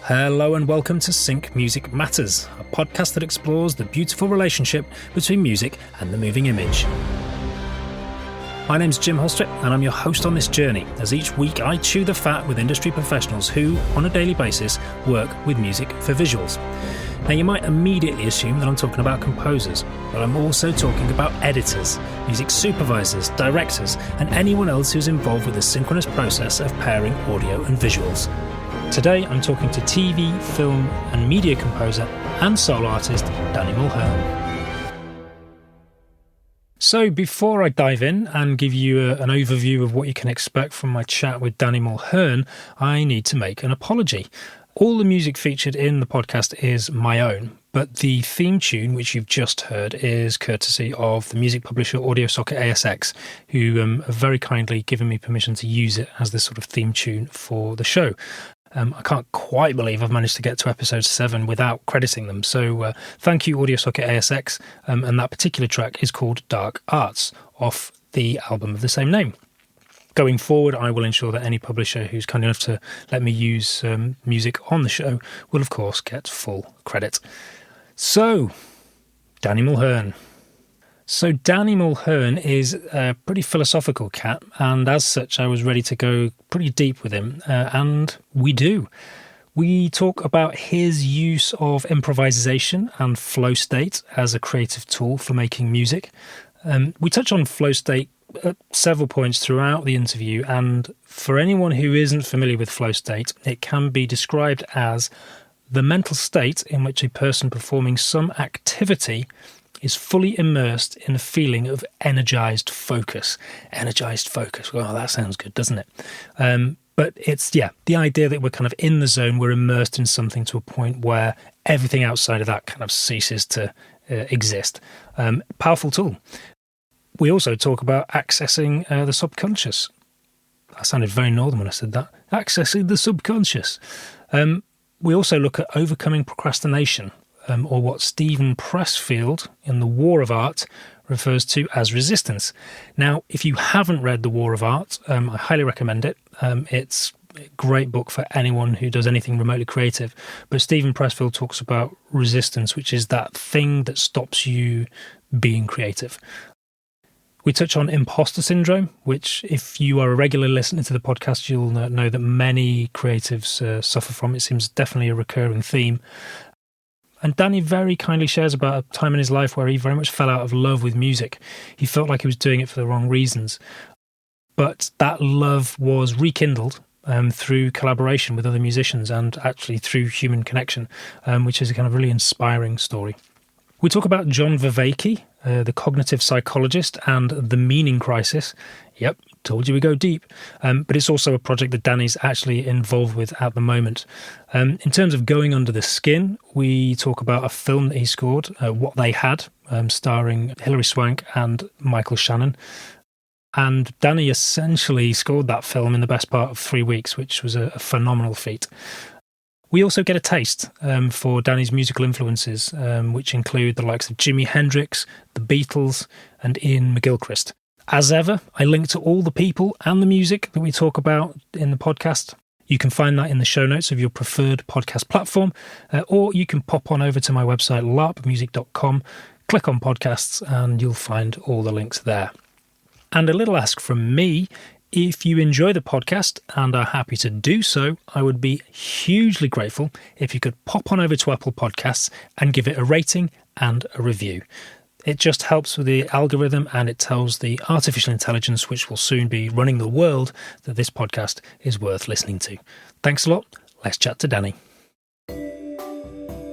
Hello and welcome to Sync Music Matters, a podcast that explores the beautiful relationship between music and the moving image. My name's Jim Holstrip and I'm your host on this journey, as each week I chew the fat with industry professionals who, on a daily basis, work with music for visuals. Now you might immediately assume that I'm talking about composers, but I'm also talking about editors, music supervisors, directors, and anyone else who's involved with the synchronous process of pairing audio and visuals. Today I'm talking to TV, film and media composer and solo artist Danny Mulhern. So before I dive in and give you an overview of what you can expect from my chat with Danny Mulhern, I need to make an apology. All the music featured in the podcast is my own, but the theme tune, which you've just heard, is courtesy of the music publisher Audio Socket ASX, who have very kindly given me permission to use it as this sort of theme tune for the show. I can't quite believe I've managed to get to episode 7 without crediting them, so thank you Audio Socket ASX, and that particular track is called Dark Arts, off the album of the same name. Going forward, I will ensure that any publisher who's kind enough to let me use music on the show will, of course, get full credit. So, Danny Mulhern. So Danny Mulhern is a pretty philosophical cat, and as such I was ready to go pretty deep with him, and we do. We talk about his use of improvisation and flow state as a creative tool for making music. We touch on flow state at several points throughout the interview, and for anyone who isn't familiar with flow state, it can be described as the mental state in which a person performing some activity is fully immersed in a feeling of energized focus. Energized focus. Well, that sounds good, doesn't it? But it's, the idea that we're kind of in the zone, we're immersed in something to a point where everything outside of that kind of ceases to exist. Powerful tool. We also talk about accessing the subconscious. I sounded very northern when I said that. Accessing the subconscious. We also look at overcoming procrastination, or what Stephen Pressfield in The War of Art refers to as resistance. Now, if you haven't read The War of Art, I highly recommend it. It's a great book for anyone who does anything remotely creative. But Stephen Pressfield talks about resistance, which is that thing that stops you being creative. We touch on imposter syndrome, which if you are a regular listener to the podcast, you'll know that many creatives suffer from. It seems definitely a recurring theme. And Danny very kindly shares about a time in his life where he very much fell out of love with music. He felt like he was doing it for the wrong reasons. But that love was rekindled through collaboration with other musicians and actually through human connection, which is a kind of really inspiring story. We talk about John Vervaeke, the cognitive psychologist, and the meaning crisis. Yep, told you we go deep. But it's also a project that Danny's actually involved with at the moment. In terms of going under the skin, we talk about a film that he scored, What They Had, starring Hilary Swank and Michael Shannon. And Danny essentially scored that film in the best part of 3 weeks, which was a phenomenal feat. We also get a taste for Danny's musical influences, which include the likes of Jimi Hendrix, the Beatles, and Ian McGilchrist. As ever, I link to all the people and the music that we talk about in the podcast. You can find that in the show notes of your preferred podcast platform, or you can pop on over to my website, larpmusic.com, click on podcasts, and you'll find all the links there. And a little ask from me. If you enjoy the podcast and are happy to do so, I would be hugely grateful if you could pop on over to Apple Podcasts and give it a rating and a review. It just helps with the algorithm and it tells the artificial intelligence, which will soon be running the world, that this podcast is worth listening to. Thanks a lot. Let's chat to Danny.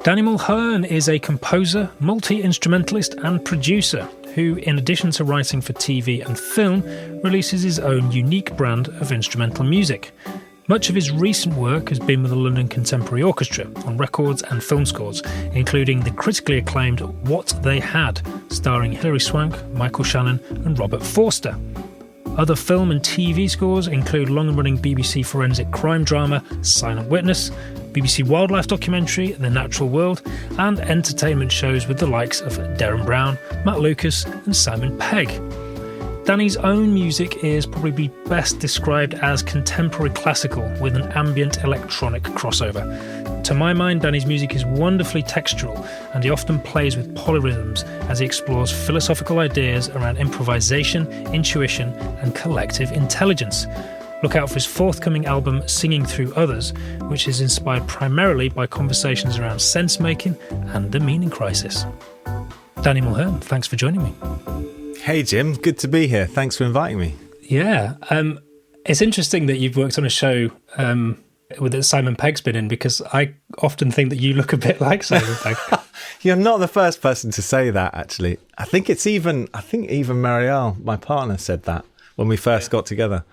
Danny Mulhern is a composer, multi-instrumentalist and producer who, in addition to writing for TV and film, releases his own unique brand of instrumental music. Much of his recent work has been with the London Contemporary Orchestra on records and film scores, including the critically acclaimed What They Had, starring Hilary Swank, Michael Shannon and Robert Forster. Other film and TV scores include long-running BBC forensic crime drama Silent Witness, BBC wildlife documentary The Natural World, and entertainment shows with the likes of Derren Brown, Matt Lucas and Simon Pegg. Danny's own music is probably best described as contemporary classical with an ambient electronic crossover. To my mind, Danny's music is wonderfully textural, and he often plays with polyrhythms as he explores philosophical ideas around improvisation, intuition, and collective intelligence. Look out for his forthcoming album, Singing Through Others, which is inspired primarily by conversations around sense-making and the meaning crisis. Danny Mulhern, thanks for joining me. Hey Jim, good to be here. Thanks for inviting me. Yeah, it's interesting that you've worked on a show that Simon Pegg's been in, because I often think that you look a bit like Simon Pegg. You're not the first person to say that, actually. I think even Marielle, my partner, said that when we first got together.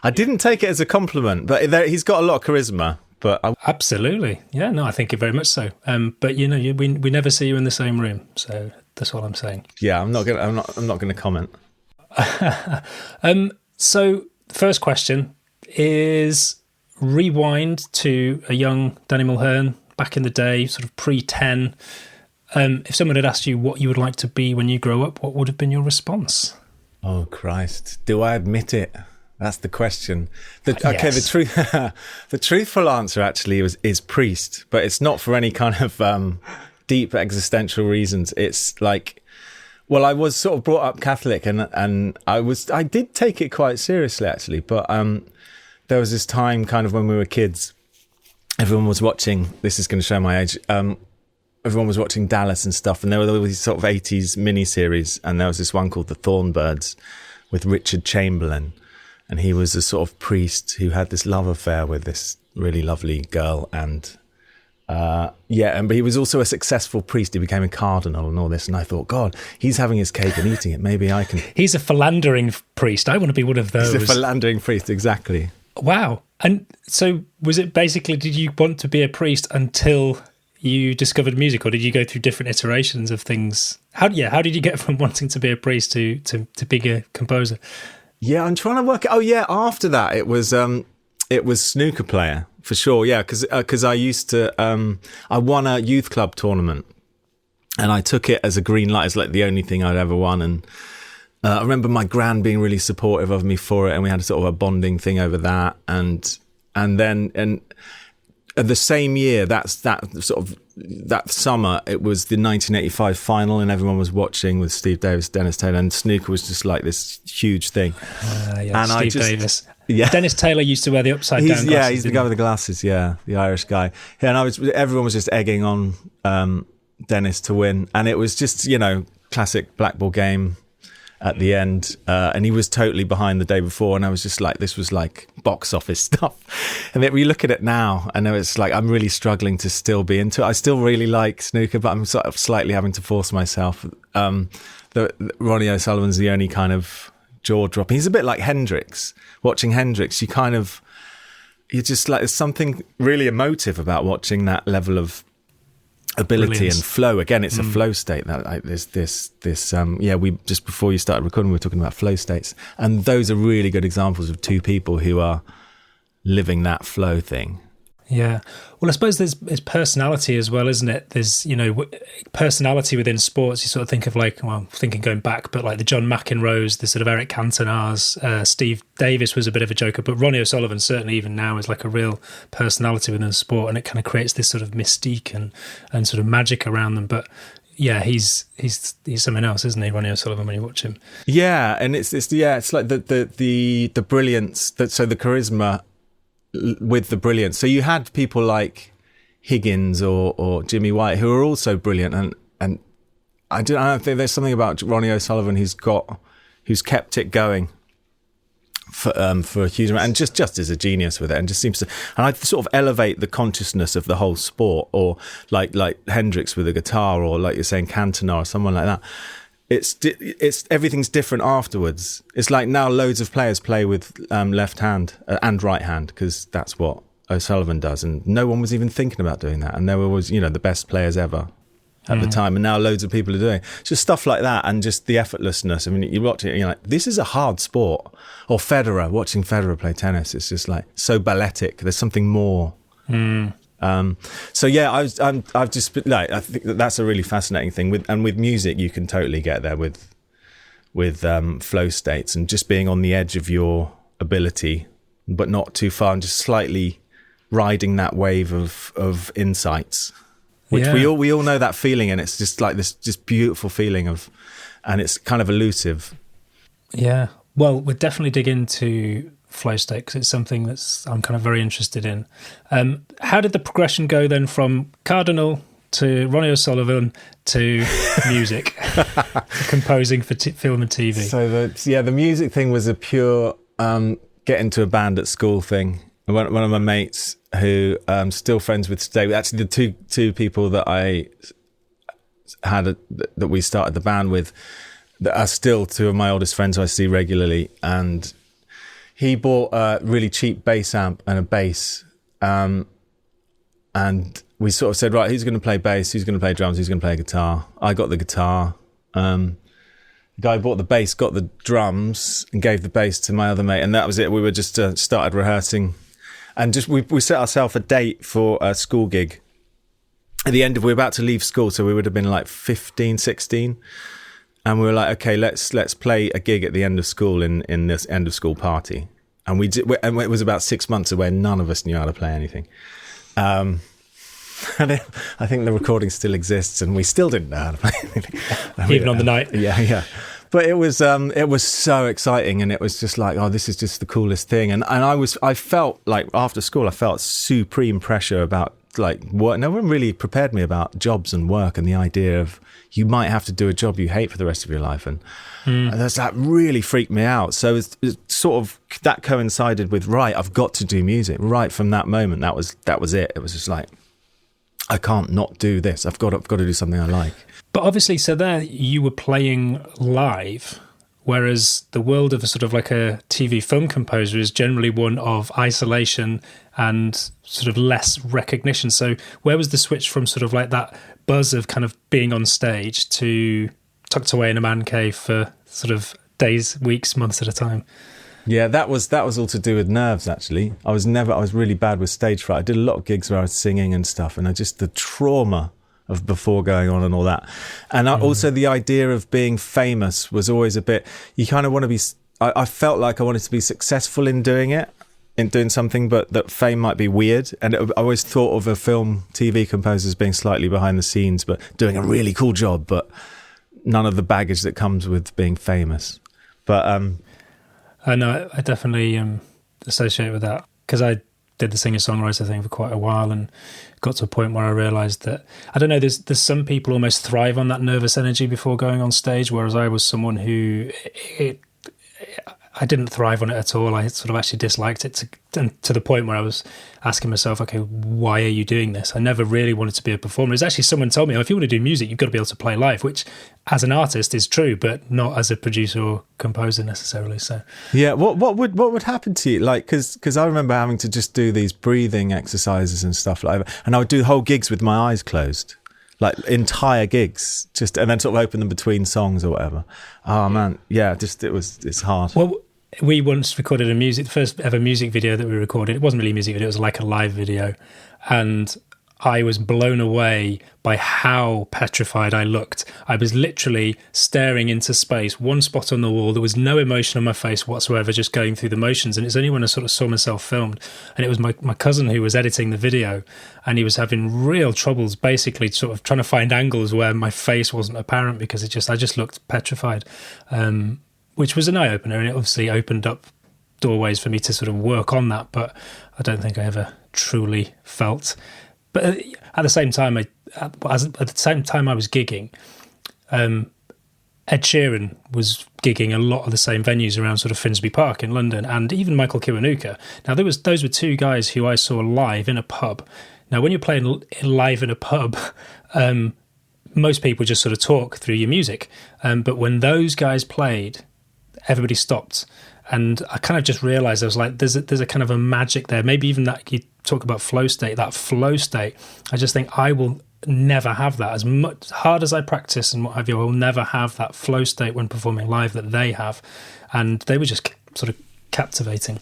I didn't take it as a compliment, but he's got a lot of charisma. But absolutely, yeah, no, I think it very much so. But you know, we never see you in the same room, so that's all I'm saying. Yeah, I'm not gonna comment. So the first question is, rewind to a young Danny Mulhern back in the day, sort of pre-10. If someone had asked you what you would like to be when you grow up, what would have been your response? Oh Christ, do I admit it? That's the question. Yes. The truthful answer actually is priest, but it's not for any kind of deep existential reasons. It's like, well, I was sort of brought up Catholic, and I did take it quite seriously actually. But there was this time, kind of when we were kids, everyone was watching. This is going to show my age. Everyone was watching Dallas and stuff, and there were these sort of 80s miniseries, and there was this one called The Thornbirds with Richard Chamberlain. And he was a sort of priest who had this love affair with this really lovely girl. And but he was also a successful priest. He became a cardinal and all this. And I thought, God, he's having his cake and eating it. Maybe I can. He's a philandering priest. I want to be one of those. He's a philandering priest, exactly. Wow. And so was it basically, did you want to be a priest until you discovered music, or did you go through different iterations of things? How did you get from wanting to be a priest to being a composer? Yeah, I'm trying to work it. Oh, yeah. After that, it was snooker player for sure. Yeah, because I used to I won a youth club tournament, and I took it as a green light. It's like the only thing I'd ever won, and I remember my gran being really supportive of me for it, and we had sort of a bonding thing over that, and then the same year, that summer, it was the 1985 final, and everyone was watching with Steve Davis, Dennis Taylor, and snooker was just like this huge thing. And Steve Davis. Yeah. Dennis Taylor used to wear the upside down glasses. Yeah, he's the guy with the glasses. Yeah, the Irish guy. Yeah, and everyone was just egging on Dennis to win, and it was just, you know, classic black ball game at the end, and he was totally behind the day before, and I was just like, this was like box office stuff. And then we look at it now, and it's like I'm really struggling to still be into it. I still really like snooker, but I'm sort of slightly having to force myself. Ronnie O'Sullivan's the only kind of jaw-dropping. He's a bit like Hendrix. Watching Hendrix, you're just like, there's something really emotive about watching that level of ability. Brilliance. And flow. Again, it's a flow state. That like, there's this. We just before you started recording, we were talking about flow states, and those are really good examples of two people who are living that flow thing. Yeah. Well, I suppose there's personality as well, isn't it? There's, you know, personality within sports. You sort of think of like, well, thinking going back, but like the John McEnroes, the sort of Eric Cantonars, Steve Davis was a bit of a joker, but Ronnie O'Sullivan certainly even now is like a real personality within the sport, and it kind of creates this sort of mystique and sort of magic around them. But yeah, he's something else, isn't he, Ronnie O'Sullivan, when you watch him? Yeah, and it's like the brilliance, so the charisma with the brilliance. So you had people like Higgins or Jimmy White who are also brilliant, and I don't think there's something about Ronnie O'Sullivan who's kept it going for a huge amount, and just is a genius with it, and just seems to, and I sort of elevate the consciousness of the whole sport, or like Hendrix with a guitar, or like you're saying Cantona or someone like that. It's everything's different afterwards. It's like now loads of players play with left hand and right hand, because that's what O'Sullivan does, and no one was even thinking about doing that, and there was, you know, the best players ever at the time, and now loads of people are doing it. Just stuff like that, and just the effortlessness. I mean, you watch it and you're like, this is a hard sport. Or watching Federer play tennis, it's just like so balletic. There's something more. So yeah, I've just like, I think that's a really fascinating thing with music. You can totally get there with flow states and just being on the edge of your ability, but not too far, and just slightly riding that wave of insights, which we all know that feeling, and it's just like this just beautiful feeling and it's kind of elusive. Yeah. Well, we'll definitely dig into flow state because it's something I'm kind of very interested in. How did the progression go then from Cardinal to Ronnie O'Sullivan to music, composing for film and TV? So the music thing was a pure get into a band at school thing. One of my mates who I'm still friends with today, actually the two people that I had that we started the band with, that are still two of my oldest friends who I see regularly, and he bought a really cheap bass amp and a bass, and we sort of said, right, who's going to play bass, who's going to play drums, who's going to play guitar? I got the guitar. The guy bought the bass, got the drums, and gave the bass to my other mate, and that was it. We were just started rehearsing, and just we set ourselves a date for a school gig. At the end of, we were about to leave school, so we would have been like 15, 16. And we were like, okay, let's play a gig at the end of school in this end of school party. And we did, and it was about 6 months away. None of us knew how to play anything. And I think the recording still exists, and we still didn't know how to play anything. Even on the night. Yeah. But it was so exciting, and it was just like, oh, this is just the coolest thing. And I felt like after school, I felt supreme pressure about like work. No one really prepared me about jobs and work and the idea of you might have to do a job you hate for the rest of your life, and that really freaked me out. So it's sort of that coincided with, right, I've got to do music. Right from that moment, that was it. It was just like, I can't not do this. I've got to do something I like. But obviously, so there you were playing live, whereas the world of a sort of like a TV film composer is generally one of isolation and sort of less recognition. So where was the switch from sort of like that buzz of kind of being on stage to tucked away in a man cave for sort of days, weeks, months at a time? Yeah, that was all to do with nerves, actually. I was really bad with stage fright. I did a lot of gigs where I was singing and stuff, and the trauma of before going on and all that. And also the idea of being famous was always a bit, you kind of want to be, I felt like I wanted to be successful in doing something, but that fame might be weird. And I always thought of a film TV composer as being slightly behind the scenes, but doing a really cool job, but none of the baggage that comes with being famous. But I know, I definitely associate with that, because I did the singer-songwriter thing for quite a while and got to a point where I realised that, I don't know, there's some people almost thrive on that nervous energy before going on stage, whereas I was someone who I didn't thrive on it at all. I sort of actually disliked it to the point where I was asking myself, okay, why are you doing this? I never really wanted to be a performer. It's actually someone told me, if you want to do music, you've got to be able to play live, which as an artist is true, but not as a producer or composer necessarily. So yeah, what would happen to you? Like, because I remember having to just do these breathing exercises and stuff like that, and I would do whole gigs with my eyes closed. Like entire gigs, and then sort of open them between songs or whatever. Oh man, yeah, it's hard. Well, we once recorded the first ever music video that we recorded. It wasn't really a music video; it was like a live video, and I was blown away by how petrified I looked. I was literally staring into space, one spot on the wall. There was no emotion on my face whatsoever, just going through the motions. And it's only when I sort of saw myself filmed, and it was my cousin who was editing the video, and he was having real troubles basically sort of trying to find angles where my face wasn't apparent, because I just looked petrified, which was an eye-opener, and it obviously opened up doorways for me to sort of work on that, but I don't think I ever truly felt. But at the same time, at the same time I was gigging, Ed Sheeran was gigging a lot of the same venues around sort of Finsbury Park in London, and even Michael Kiwanuka. Now, those were two guys who I saw live in a pub. Now, when you're playing live in a pub, most people just sort of talk through your music. But when those guys played, everybody stopped. And I kind of just realised, I was like, there's a kind of a magic there. Maybe even that, you talk about flow state, I just think I will never have that. As much hard as I practice and what have you, I will never have that flow state when performing live that they have. And they were just sort of captivating.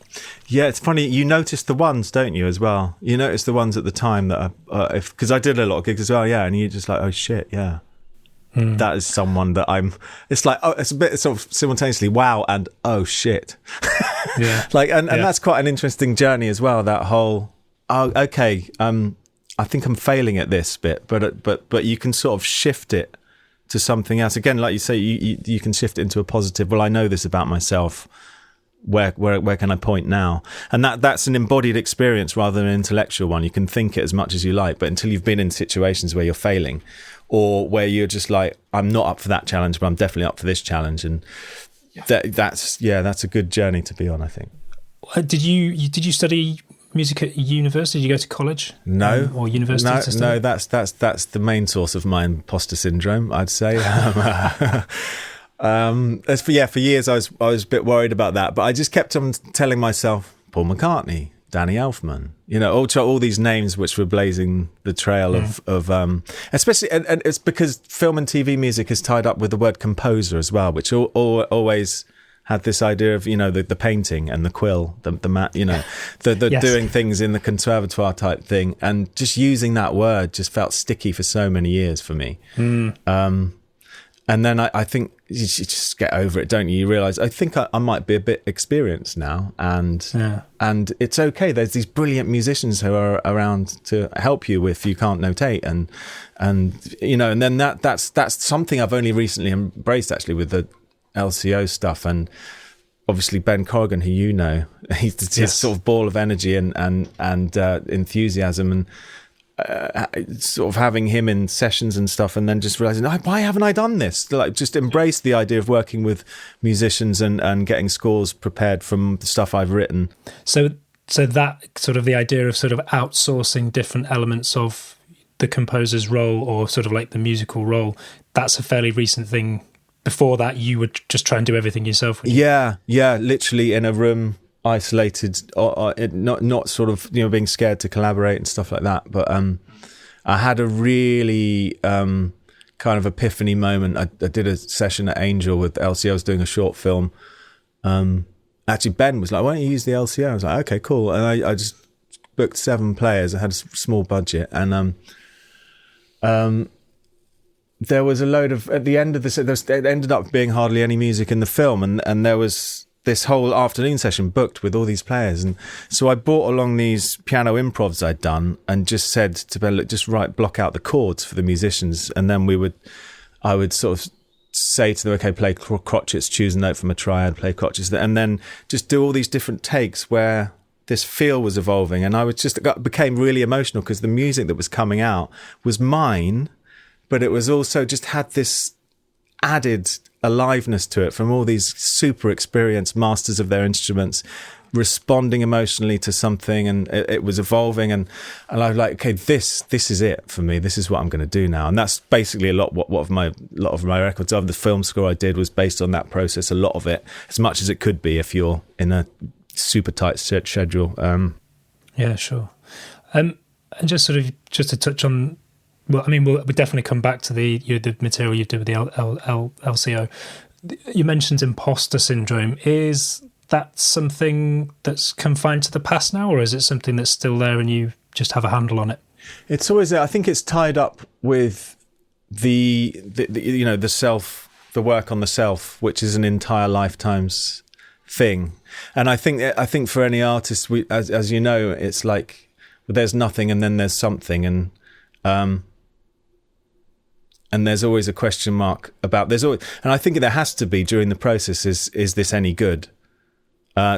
Yeah, it's funny. You notice the ones, don't you, as well? You notice the ones at the time that are, because I did a lot of gigs as well, yeah, and you're just like, oh shit, yeah. that is someone that it's like, oh, it's a bit sort of simultaneously wow and oh shit. Yeah. And that's quite an interesting journey as well, that whole, oh, okay, I think I'm failing at this bit, but you can sort of shift it to something else. Again, like you say, you can shift it into a positive. Well, I know this about myself. Where can I point now? And that's an embodied experience rather than an intellectual one. You can think it as much as you like, but until you've been in situations where you're failing, or where you're just like, I'm not up for that challenge, but I'm definitely up for this challenge, and that's a good journey to be on, I think. Did you study music at university? Did you go to college? No, or university? No. That's the main source of my imposter syndrome, I'd say. For years I was a bit worried about that, but I just kept on telling myself Paul McCartney, Danny Elfman, all these names which were blazing the trail of especially, and it's because film and TV music is tied up with the word composer as well, which always had this idea of the painting and the quill, the mat, yes. Doing things in the conservatoire type thing, and just using that word just felt sticky for so many years for me. And then I think you just get over it, don't you? You realise, I think I might be a bit experienced now, and it's okay. There's these brilliant musicians who are around to help you if you can't notate, and then that's something I've only recently embraced, actually, with the LCO stuff, and obviously Ben Corrigan, who he's his sort of ball of energy and enthusiasm, and sort of having him in sessions and stuff, and then just realizing, why haven't I done this? Like, just embrace the idea of working with musicians and getting scores prepared from the stuff I've written. So that sort of the idea of sort of outsourcing different elements of the composer's role, or sort of like the musical role, that's a fairly recent thing. Before that, you would just try and do everything yourself. Yeah, literally in a room, isolated, or not sort of being scared to collaborate and stuff like that. But I had a really kind of epiphany moment. I did a session at Angel with LCO. I was doing a short film. Actually, Ben was like, "Why don't you use the LCO?" I was like, "Okay, cool." And I just booked 7 players. I had a small budget, and there was a load of, at the end of it ended up being hardly any music in the film, and there was this whole afternoon session booked with all these players. And so I brought along these piano improvs I'd done, and just said to Ben, look, just block out the chords for the musicians, and then I would sort of say to them, okay, play crotchets, choose a note from a triad, play crotchets, and then just do all these different takes where this feel was evolving. And I became really emotional, because the music that was coming out was mine, but it was also just had this added aliveness to it from all these super experienced masters of their instruments, responding emotionally to something, and it was evolving, and I was like, okay, this is it for me. This is what I'm going to do now. And that's basically a lot of my records. Of the film score I did was based on that process, a lot of it, as much as it could be if you're in a super tight schedule. Yeah, sure. And just to touch on, well, I mean, we'll definitely come back to the material you did with the LCO. You mentioned imposter syndrome. Is that something that's confined to the past now, or is it something that's still there and you just have a handle on it? It's always there. I think it's tied up with the self, the work on the self, which is an entire lifetime's thing. And I think for any artist, as you know, it's like, well, there's nothing and then there's something, and there's always a question mark about, and I think there has to be during the process, is this any good?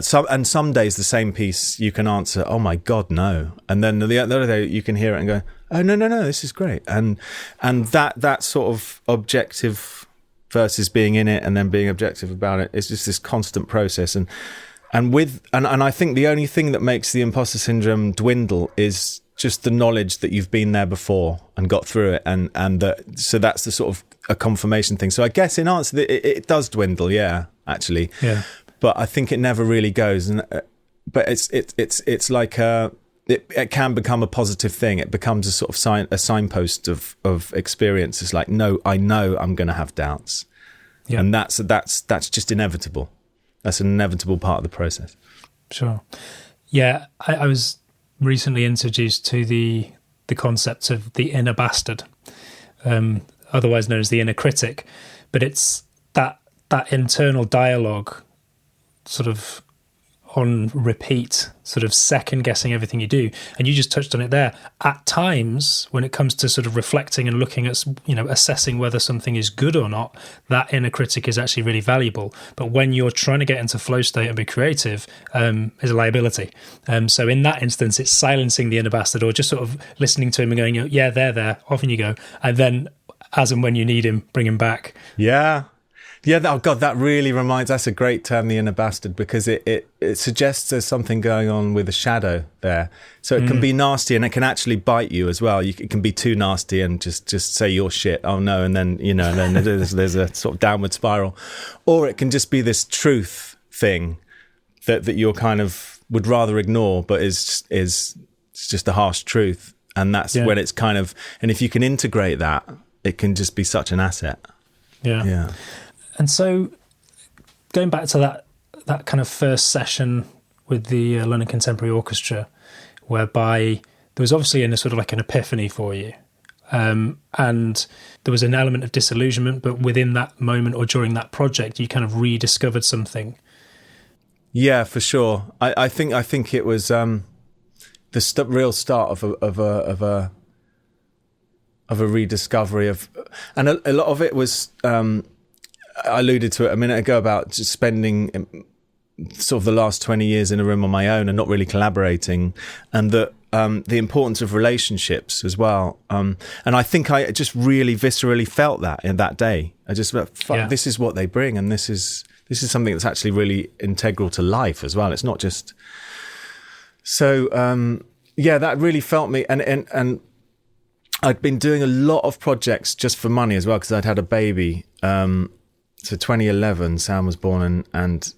Some days the same piece you can answer, oh my God, no. And then the other day you can hear it and go, oh no, this is great. And that sort of objective versus being in it and then being objective about it, it's just this constant process. And I think the only thing that makes the imposter syndrome dwindle is just the knowledge that you've been there before and got through it, so that's the sort of a confirmation thing. So I guess in answer, it does dwindle, yeah, actually. Yeah. But I think it never really goes. But it's like it can become a positive thing. It becomes a sort of a signpost of experience. It's like, no, I know I'm going to have doubts, and that's just inevitable. That's an inevitable part of the process. Sure. Yeah, I was recently introduced to the concept of the inner bastard. otherwise known as the inner critic, but it's that internal dialogue sort of on repeat, sort of second guessing everything you do. And you just touched on it there. At times, when it comes to sort of reflecting and looking at, assessing whether something is good or not, that inner critic is actually really valuable. But when you're trying to get into flow state and be creative, is a liability. So in that instance, it's silencing the inner bastard, or just sort of listening to him and going, yeah, there, off you go. And then as and when you need him, bring him back. Yeah. Yeah, oh God, that really reminds, that's a great term, the inner bastard, because it suggests there's something going on with a shadow there. So it can be nasty, and it can actually bite you as well. It can be too nasty and just say you're shit, oh no, and then, then there's a sort of downward spiral. Or it can just be this truth thing that you're kind of would rather ignore, but is just a harsh truth. And that's when it's kind of, and if you can integrate that, it can just be such an asset. Yeah. And so going back to that kind of first session with the London Contemporary Orchestra, whereby there was obviously a sort of like an epiphany for you, and there was an element of disillusionment, but within that moment or during that project, you kind of rediscovered something. Yeah, for sure. I think it was the real start of a rediscovery of, and a lot of it was. I alluded to it a minute ago about just spending sort of the last 20 years in a room on my own and not really collaborating, and the importance of relationships as well. And I think I just really viscerally felt that in that day. I just thought, this is what they bring, and this is something that's actually really integral to life as well. It's not just so. That really felt me, and I'd been doing a lot of projects just for money as well, because I'd had a baby. So 2011, Sam was born, and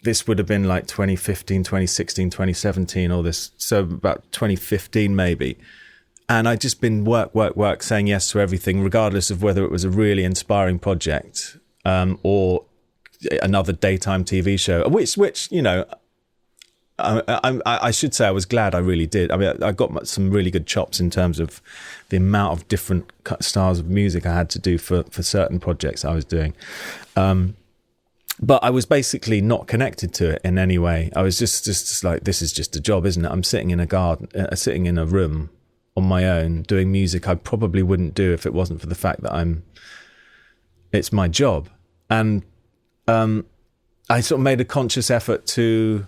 this would have been like 2015, 2016, 2017, all this. So about 2015 maybe. And I'd just been work, saying yes to everything, regardless of whether it was a really inspiring project or another daytime TV show, which I should say I was glad I really did. I mean, I got some really good chops in terms of the amount of different styles of music I had to do for certain projects I was doing. But I was basically not connected to it in any way. I was just like, this is just a job, isn't it? I'm sitting in a garden, sitting in a room on my own, doing music I probably wouldn't do if it wasn't for the fact that it's my job. And I sort of made a conscious effort to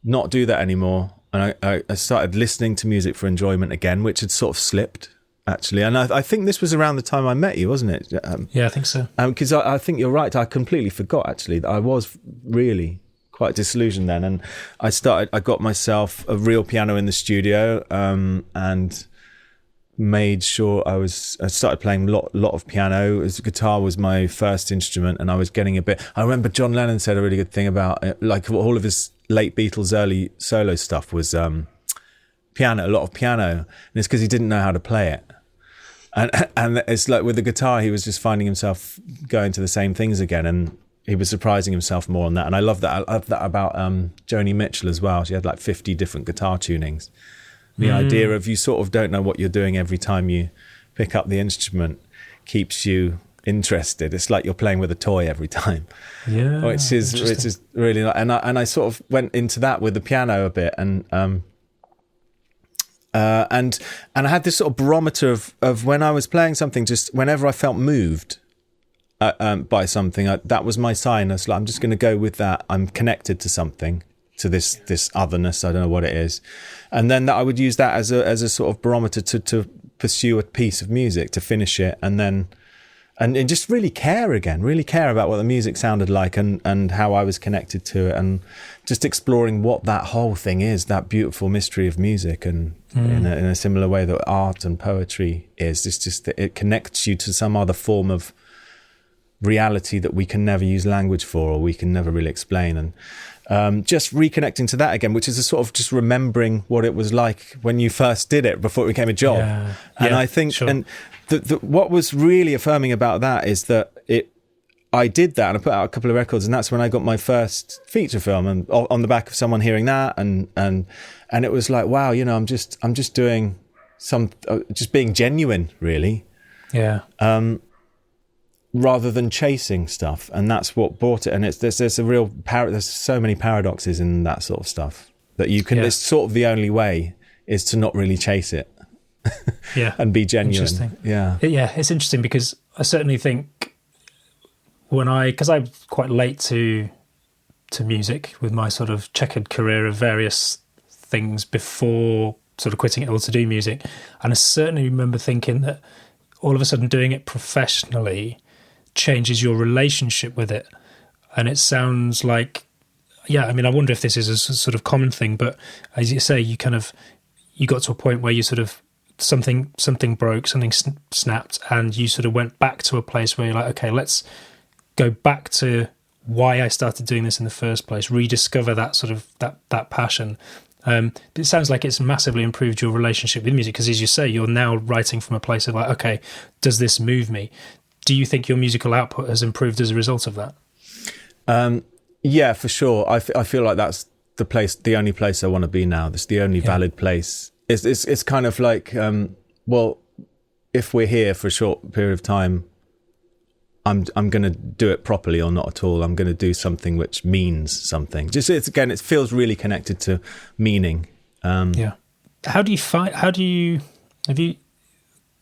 not do that anymore, and I started listening to music for enjoyment again, which had sort of slipped actually. And I think this was around the time I met you, wasn't it? Yeah, I think so. Because I think you're right. I completely forgot actually that I was really quite disillusioned then, and I got myself a real piano in the studio, and made sure I started playing a lot of piano. Guitar was my first instrument, and I was getting a bit. I remember John Lennon said a really good thing about it, like all of his late Beatles early solo stuff was piano, a lot of piano, and it's because he didn't know how to play it. And it's like with the guitar, he was just finding himself going to the same things again, and he was surprising himself more on that. And I love that. I love that about Joni Mitchell as well. She had like 50 different guitar tunings. The idea of you sort of don't know what you're doing every time you pick up the instrument keeps you interested. It's like you're playing with a toy every time. Yeah, which is really like, and I sort of went into that with the piano a bit, and I had this sort of barometer of when I was playing something, just whenever I felt moved by something, that was my sign. I was like, I'm just going to go with that. I'm connected to something, to this otherness. I don't know what it is. And then that I would use that as a sort of barometer to pursue a piece of music, to finish it, and just really care about what the music sounded like, and how I was connected to it, and just exploring what that whole thing is, that beautiful mystery of music, and in a similar way that art and poetry is. It's just that it connects you to some other form of reality that we can never use language for, or we can never really explain. And just reconnecting to that again, which is a sort of just remembering what it was like when you first did it before it became a job. Yeah. And I think, sure. And what was really affirming about that is that I did that, and I put out a couple of records, and that's when I got my first feature film, and on the back of someone hearing that, and it was like, wow, I'm just doing just being genuine, really. Yeah. Rather than chasing stuff, and that's what brought it. And there's a real there's so many paradoxes in that sort of stuff that you can. It's sort of the only way is to not really chase it. Yeah. And be genuine. Interesting. Yeah. Yeah, it's interesting because I certainly think because I'm quite late to music with my sort of checkered career of various things before sort of quitting it all to do music. And I certainly remember thinking that all of a sudden doing it professionally changes your relationship with it. And it sounds like, I wonder if this is a sort of common thing, but as you say, you got to a point where you sort of, something broke, something snapped, and you sort of went back to a place where you're like, okay, let's go back to why I started doing this in the first place, rediscover that sort of that passion. It sounds like it's massively improved your relationship with music because, as you say, you're now writing from a place of like, okay, does this move me? Do you think your musical output has improved as a result of that? Yeah, for sure. I feel like that's the only place I want to be now. That's the only valid place. It's kind of like, well, if we're here for a short period of time, I'm going to do it properly or not at all. I'm going to do something which means something. It feels really connected to meaning. Have you,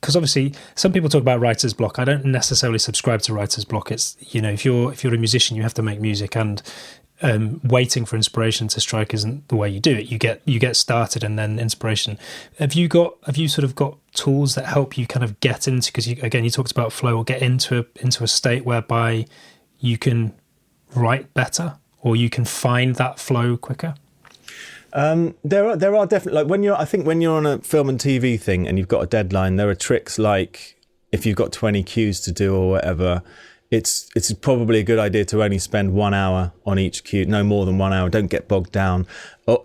because obviously some people talk about writer's block. I don't necessarily subscribe to writer's block. It's, if you're a musician, you have to make music, and waiting for inspiration to strike isn't the way you do it. You get started and then inspiration. Have you sort of got tools that help you kind of get into, because you talked about flow, or get into a state whereby you can write better, or you can find that flow quicker? There are definitely, like when you're on a film and TV thing and you've got a deadline, there are tricks like if you've got 20 cues to do or whatever, it's probably a good idea to only spend 1 hour on each cue, no more than 1 hour. Don't get bogged down.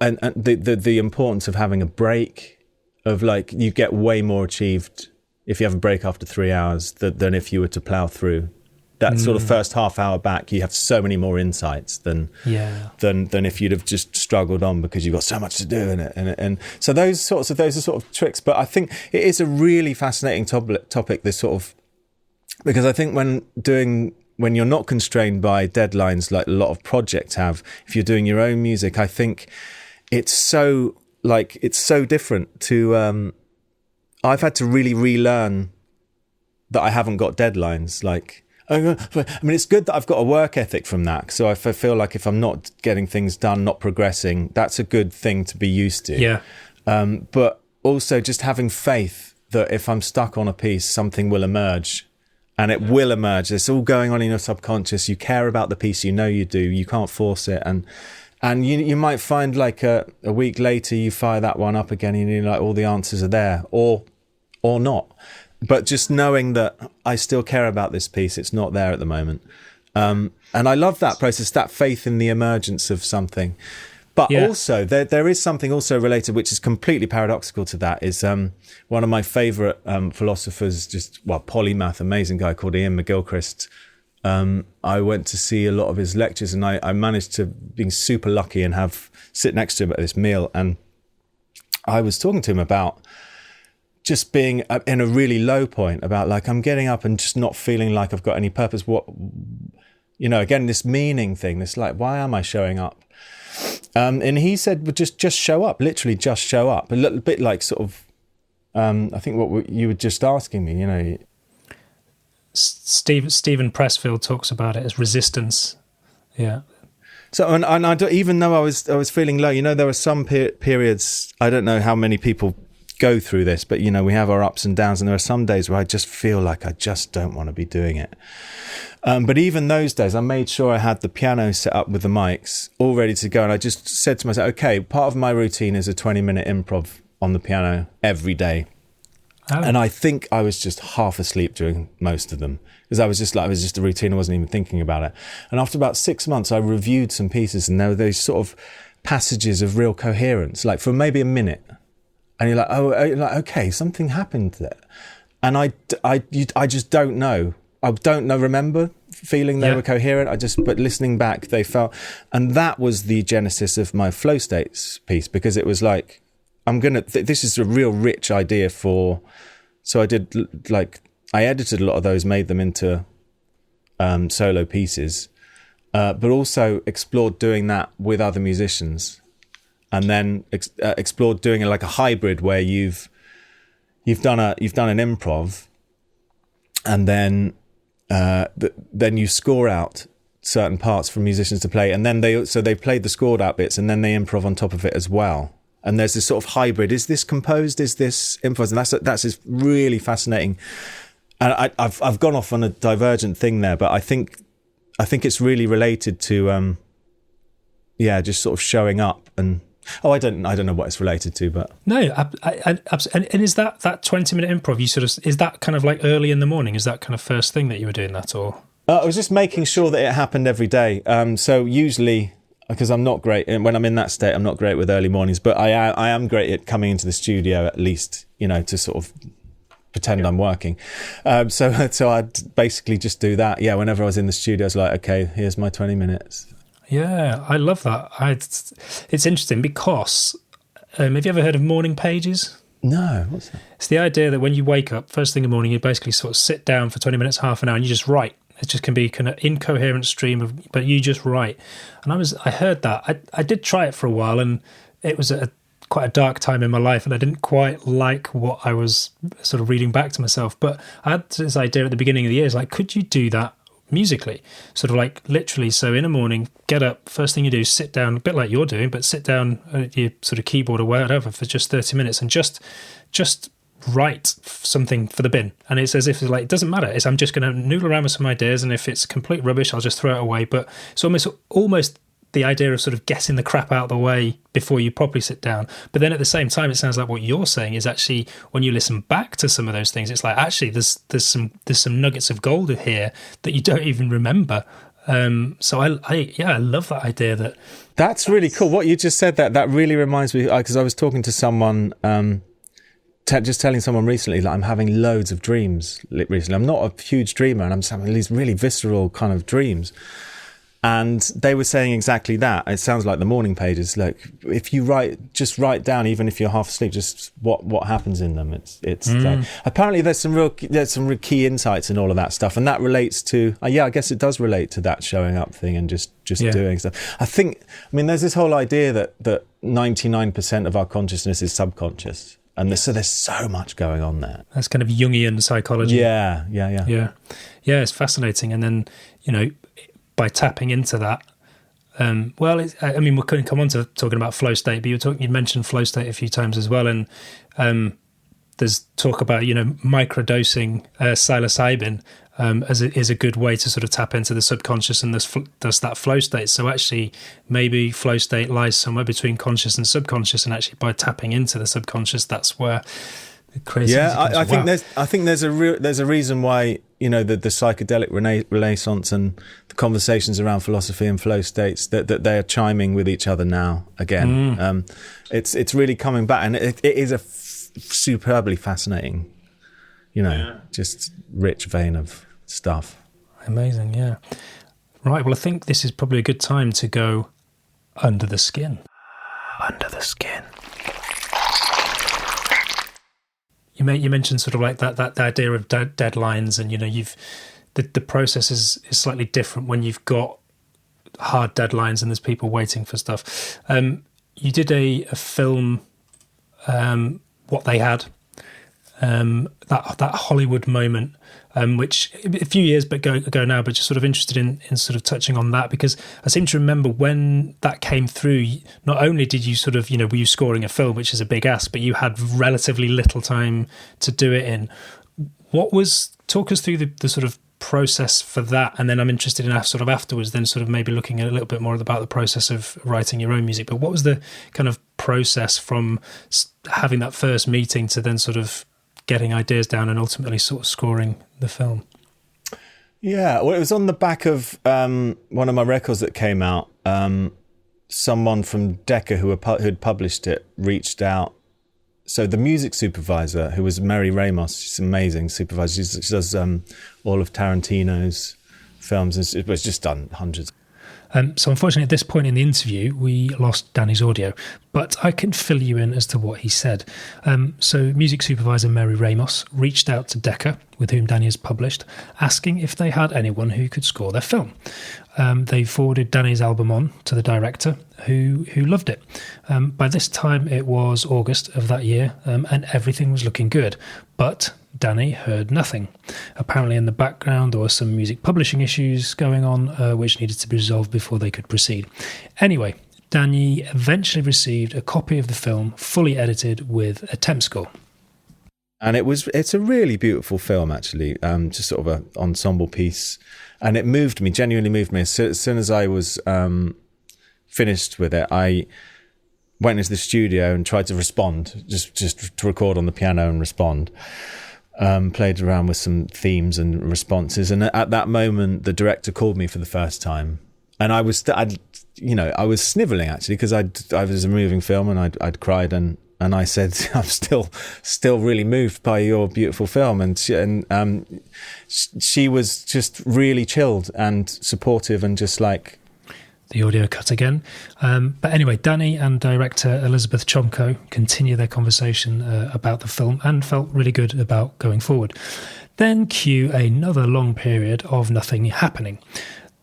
And the importance of having a break, of like, you get way more achieved if you have a break after 3 hours than if you were to plow through. That sort of first half hour back, you have so many more insights than if you'd have just struggled on because you've got so much to do in it. And so those are sort of tricks. But I think it is a really fascinating topic, this sort of, because I think when you're not constrained by deadlines like a lot of projects have, if you're doing your own music, I think it's so different to, I've had to really relearn that I haven't got deadlines. Like, I mean, it's good that I've got a work ethic from that. So I feel like if I'm not getting things done, not progressing, that's a good thing to be used to. Yeah. But also just having faith that if I'm stuck on a piece, something will emerge. And it will emerge. It's all going on in your subconscious. You care about the piece, you do. You can't force it. And you might find like a week later, you fire that one up again and you're like, all the answers are there, or not. But just knowing that I still care about this piece, it's not there at the moment. And I love that process, that faith in the emergence of something. But also, there is something also related, which is completely paradoxical to that, is one of my favourite philosophers, polymath, amazing guy called Ian McGilchrist. I went to see a lot of his lectures, and I managed to be super lucky and sit next to him at this meal. And I was talking to him about just being in a really low point, about like, I'm getting up and just not feeling like I've got any purpose. Again, this meaning thing, this like, why am I showing up? And he said, well, just show up, literally just show up. A little bit like sort of, I think what you were just asking me, Stephen Pressfield talks about it as resistance. Yeah. So, and I don't, even though I was feeling low, there were some periods, I don't know how many people go through this, but we have our ups and downs, and there are some days where I just feel like I just don't want to be doing it. But even those days, I made sure I had the piano set up with the mics all ready to go. And I just said to myself, okay, part of my routine is a 20-minute improv on the piano every day. Oh. And I think I was just half asleep during most of them, because it was just a routine. I wasn't even thinking about it. And after about 6 months, I reviewed some pieces, and there were those sort of passages of real coherence, like for maybe a minute. And you're like, okay, something happened there. And I just don't know. I don't know, remember feeling they were coherent. But listening back, they felt, and that was the genesis of my flow states piece, because it was like, this is a real rich idea so I did I edited a lot of those, made them into solo pieces, but also explored doing that with other musicians, and then explored doing it like a hybrid where you've done an improv, and then you score out certain parts for musicians to play, and then they've played the scored out bits, and then they improv on top of it as well. And there's this sort of hybrid. Is this composed? Is this improvised? And that's just really fascinating. And I've gone off on a divergent thing there, but I think it's really related to just sort of showing up. And I don't know what it's related to, but no, and is that 20-minute improv? Is that kind of like early in the morning? Is that kind of first thing that you were doing that, or? I was just making sure that it happened every day. So usually, because I'm not great, and when I'm in that state, I'm not great with early mornings, but I am great at coming into the studio at least, to sort of pretend I'm working. So I'd basically just do that. Yeah, whenever I was in the studio, I was like, okay, here's my 20 minutes. Yeah, I love that. It's interesting because, have you ever heard of morning pages? No, what's that? It's the idea that when you wake up, first thing in the morning, you basically sort of sit down for 20 minutes, half an hour, and you just write. It just can be kind of incoherent stream but you just write. And I heard that. I did try it for a while, and it was quite a dark time in my life, and I didn't quite like what I was sort of reading back to myself. But I had this idea at the beginning of the year, is like, could you do that musically? Sort of like literally, so in the morning, get up, first thing you do, sit down, a bit like you're doing, but sit down at your sort of keyboard or whatever for just 30 minutes and just write something for the bin. And it's as if it's like, it doesn't matter, I'm just going to noodle around with some ideas, and if it's complete rubbish, I'll just throw it away. But it's almost the idea of sort of getting the crap out of the way before you properly sit down. But then at the same time, it sounds like what you're saying is actually, when you listen back to some of those things, it's like, actually there's some nuggets of gold here that you don't even remember. So I love that idea. That's really cool. What you just said, that really reminds me, because I was talking to someone, just telling someone recently that I'm having loads of dreams recently. I'm not a huge dreamer, and I'm just having these really visceral kind of dreams. And they were saying exactly that. It sounds like the morning pages. Like, if you just write down, even if you're half asleep, just what happens in them. Apparently there's some real key insights in all of that stuff, and that relates to I guess it does relate to that showing up thing and just doing stuff. There's this whole idea that 99% of our consciousness is subconscious. And so there's so much going on there. That's kind of Jungian psychology. Yeah. Yeah, it's fascinating. And then, by tapping into that, we're going to come on to talking about flow state, but you mentioned flow state a few times as well. And there's talk about, microdosing psilocybin is a good way to sort of tap into the subconscious, and there's that flow state. So actually, maybe flow state lies somewhere between conscious and subconscious, and actually by tapping into the subconscious, that's where the crazy. Yeah, I think there's a reason why the psychedelic renaissance and the conversations around philosophy and flow states that they are chiming with each other now again. It's really coming back, and it is a superbly fascinating, just rich vein of stuff. Amazing, yeah. Right, well, I think this is probably a good time to go under the skin. Under the skin. You mentioned sort of like that idea of deadlines, and the process is slightly different when you've got hard deadlines and there's people waiting for stuff. You did a film, What They Had, that Hollywood moment, which a few years ago now, but just sort of interested in sort of touching on that, because I seem to remember when that came through, not only did you sort of, were you scoring a film, which is a big ask, but you had relatively little time to do it in. Talk us through the sort of process for that, and then I'm interested in sort of afterwards, then sort of maybe looking at a little bit more about the process of writing your own music. But what was the kind of process from having that first meeting to then sort of getting ideas down and ultimately sort of scoring the film? Yeah, well, it was on the back of one of my records that came out. Someone from Decca who'd published it reached out. So the music supervisor, who was Mary Ramos, she's an amazing supervisor. She does all of Tarantino's films. It's just done hundreds. So unfortunately, at this point in the interview, we lost Danny's audio, but I can fill you in as to what he said. So music supervisor Mary Ramos reached out to Decca, with whom Danny has published, asking if they had anyone who could score their film. They forwarded Danny's album on to the director, who loved it. By this time, it was August of that year, and everything was looking good. But Danny heard nothing. Apparently in the background there were some music publishing issues going on, which needed to be resolved before they could proceed. Anyway, Danny eventually received a copy of the film, fully edited with a temp score. And it's a really beautiful film, actually, just sort of an ensemble piece. And it genuinely moved me. So, as soon as I was finished with it, I went into the studio and tried to respond, just to record on the piano and respond. Played around with some themes and responses. And at that moment, the director called me for the first time. And I was snivelling, actually, because I was a moving film and I'd cried and I said, I'm still really moved by your beautiful film. And she was just really chilled and supportive and just like... The audio cut again. But anyway, Danny and director Elizabeth Chomko continue their conversation about the film and felt really good about going forward. Then cue another long period of nothing happening.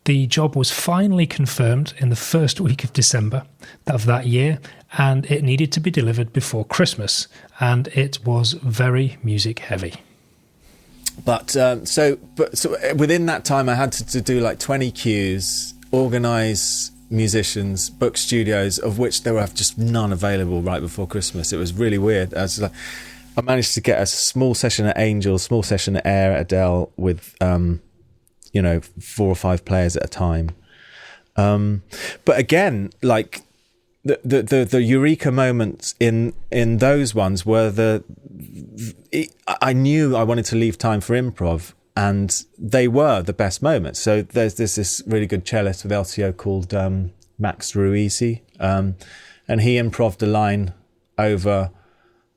The job was finally confirmed in the first week of December of that year, and it needed to be delivered before Christmas, and it was very music heavy. But so within that time, I had to do like 20 cues, organise musicians, book studios, of which there were just none available right before Christmas. It was really weird. I managed to get a small session at Angel, small session at Air at Adele with 4 or 5 players at a time. But again, like the eureka moments in those ones were I knew I wanted to leave time for improv, and they were the best moments. So there's this really good cellist with LTO called Max Ruisi, and he improv'd a line over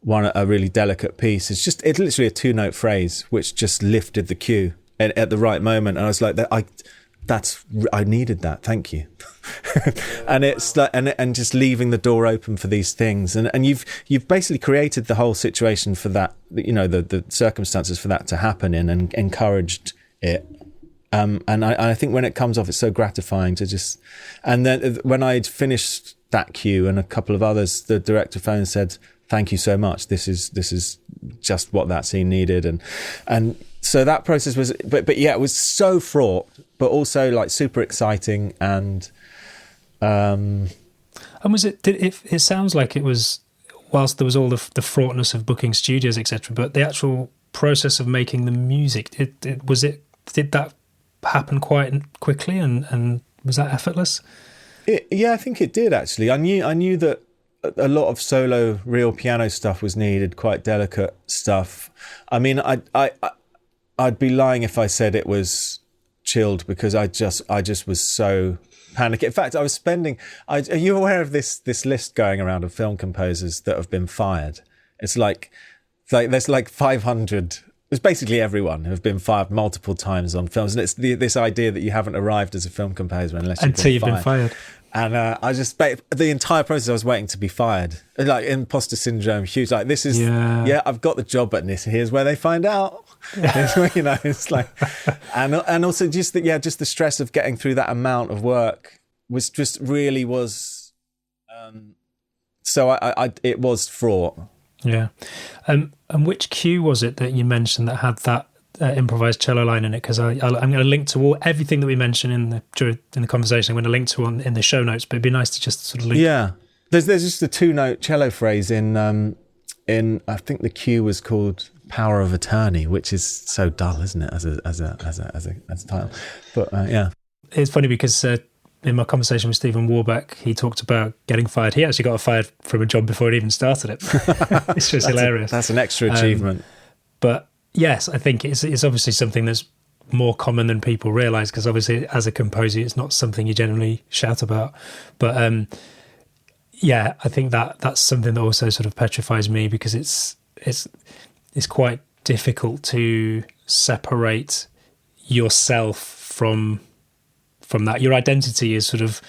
a really delicate piece. It's literally a 2-note phrase which just lifted the cue at the right moment, and I was like, I needed that. Thank you. And it's like, and just leaving the door open for these things, and you've basically created the whole situation for that, the circumstances for that to happen in, and encouraged it. And I think when it comes off, it's so gratifying to just. And then when I'd finished that cue and a couple of others, the director phoned and said, "Thank you so much. This is just what that scene needed." And so that process was, but yeah, it was so fraught, but also like super exciting. And was it? It sounds like it was, whilst there was all the fraughtness of booking studios, etc. But the actual process of making the music, did that happen quite quickly, and was that effortless? Yeah, I think it did, actually. I knew that a lot of solo real piano stuff was needed, quite delicate stuff. I mean, I'd be lying if I said it was chilled, because I just was so panicky. In fact, I was spending. Are you aware of this list going around of film composers that have been fired? It's like there's like 500. It's basically everyone who've been fired multiple times on films, and it's this idea that you haven't arrived as a film composer until you've been fired. And I just the entire process, I was waiting to be fired, like imposter syndrome, huge. Like this is I've got the job, but here's where they find out. It's like, and also just the stress of getting through that amount of work was just really was. So it was fraught. Yeah. And which cue was it that you mentioned that had that improvised cello line in it? Because I'm going to link to everything that we mentioned in the conversation. I'm going to link to in the show notes, but it'd be nice to just sort of link. Yeah. There's just a 2-note cello phrase in I think the cue was called Power of Attorney, which is so dull, isn't it, as a title? But yeah. It's funny because in my conversation with Stephen Warbeck, he talked about getting fired. He actually got fired from a job before it even started it. It's just hilarious. That's an extra achievement. But yes, I think it's obviously something that's more common than people realise, because obviously as a composer, it's not something you generally shout about. But I think that's something that also sort of petrifies me, because it's quite difficult to separate yourself from from that. Your identity is sort of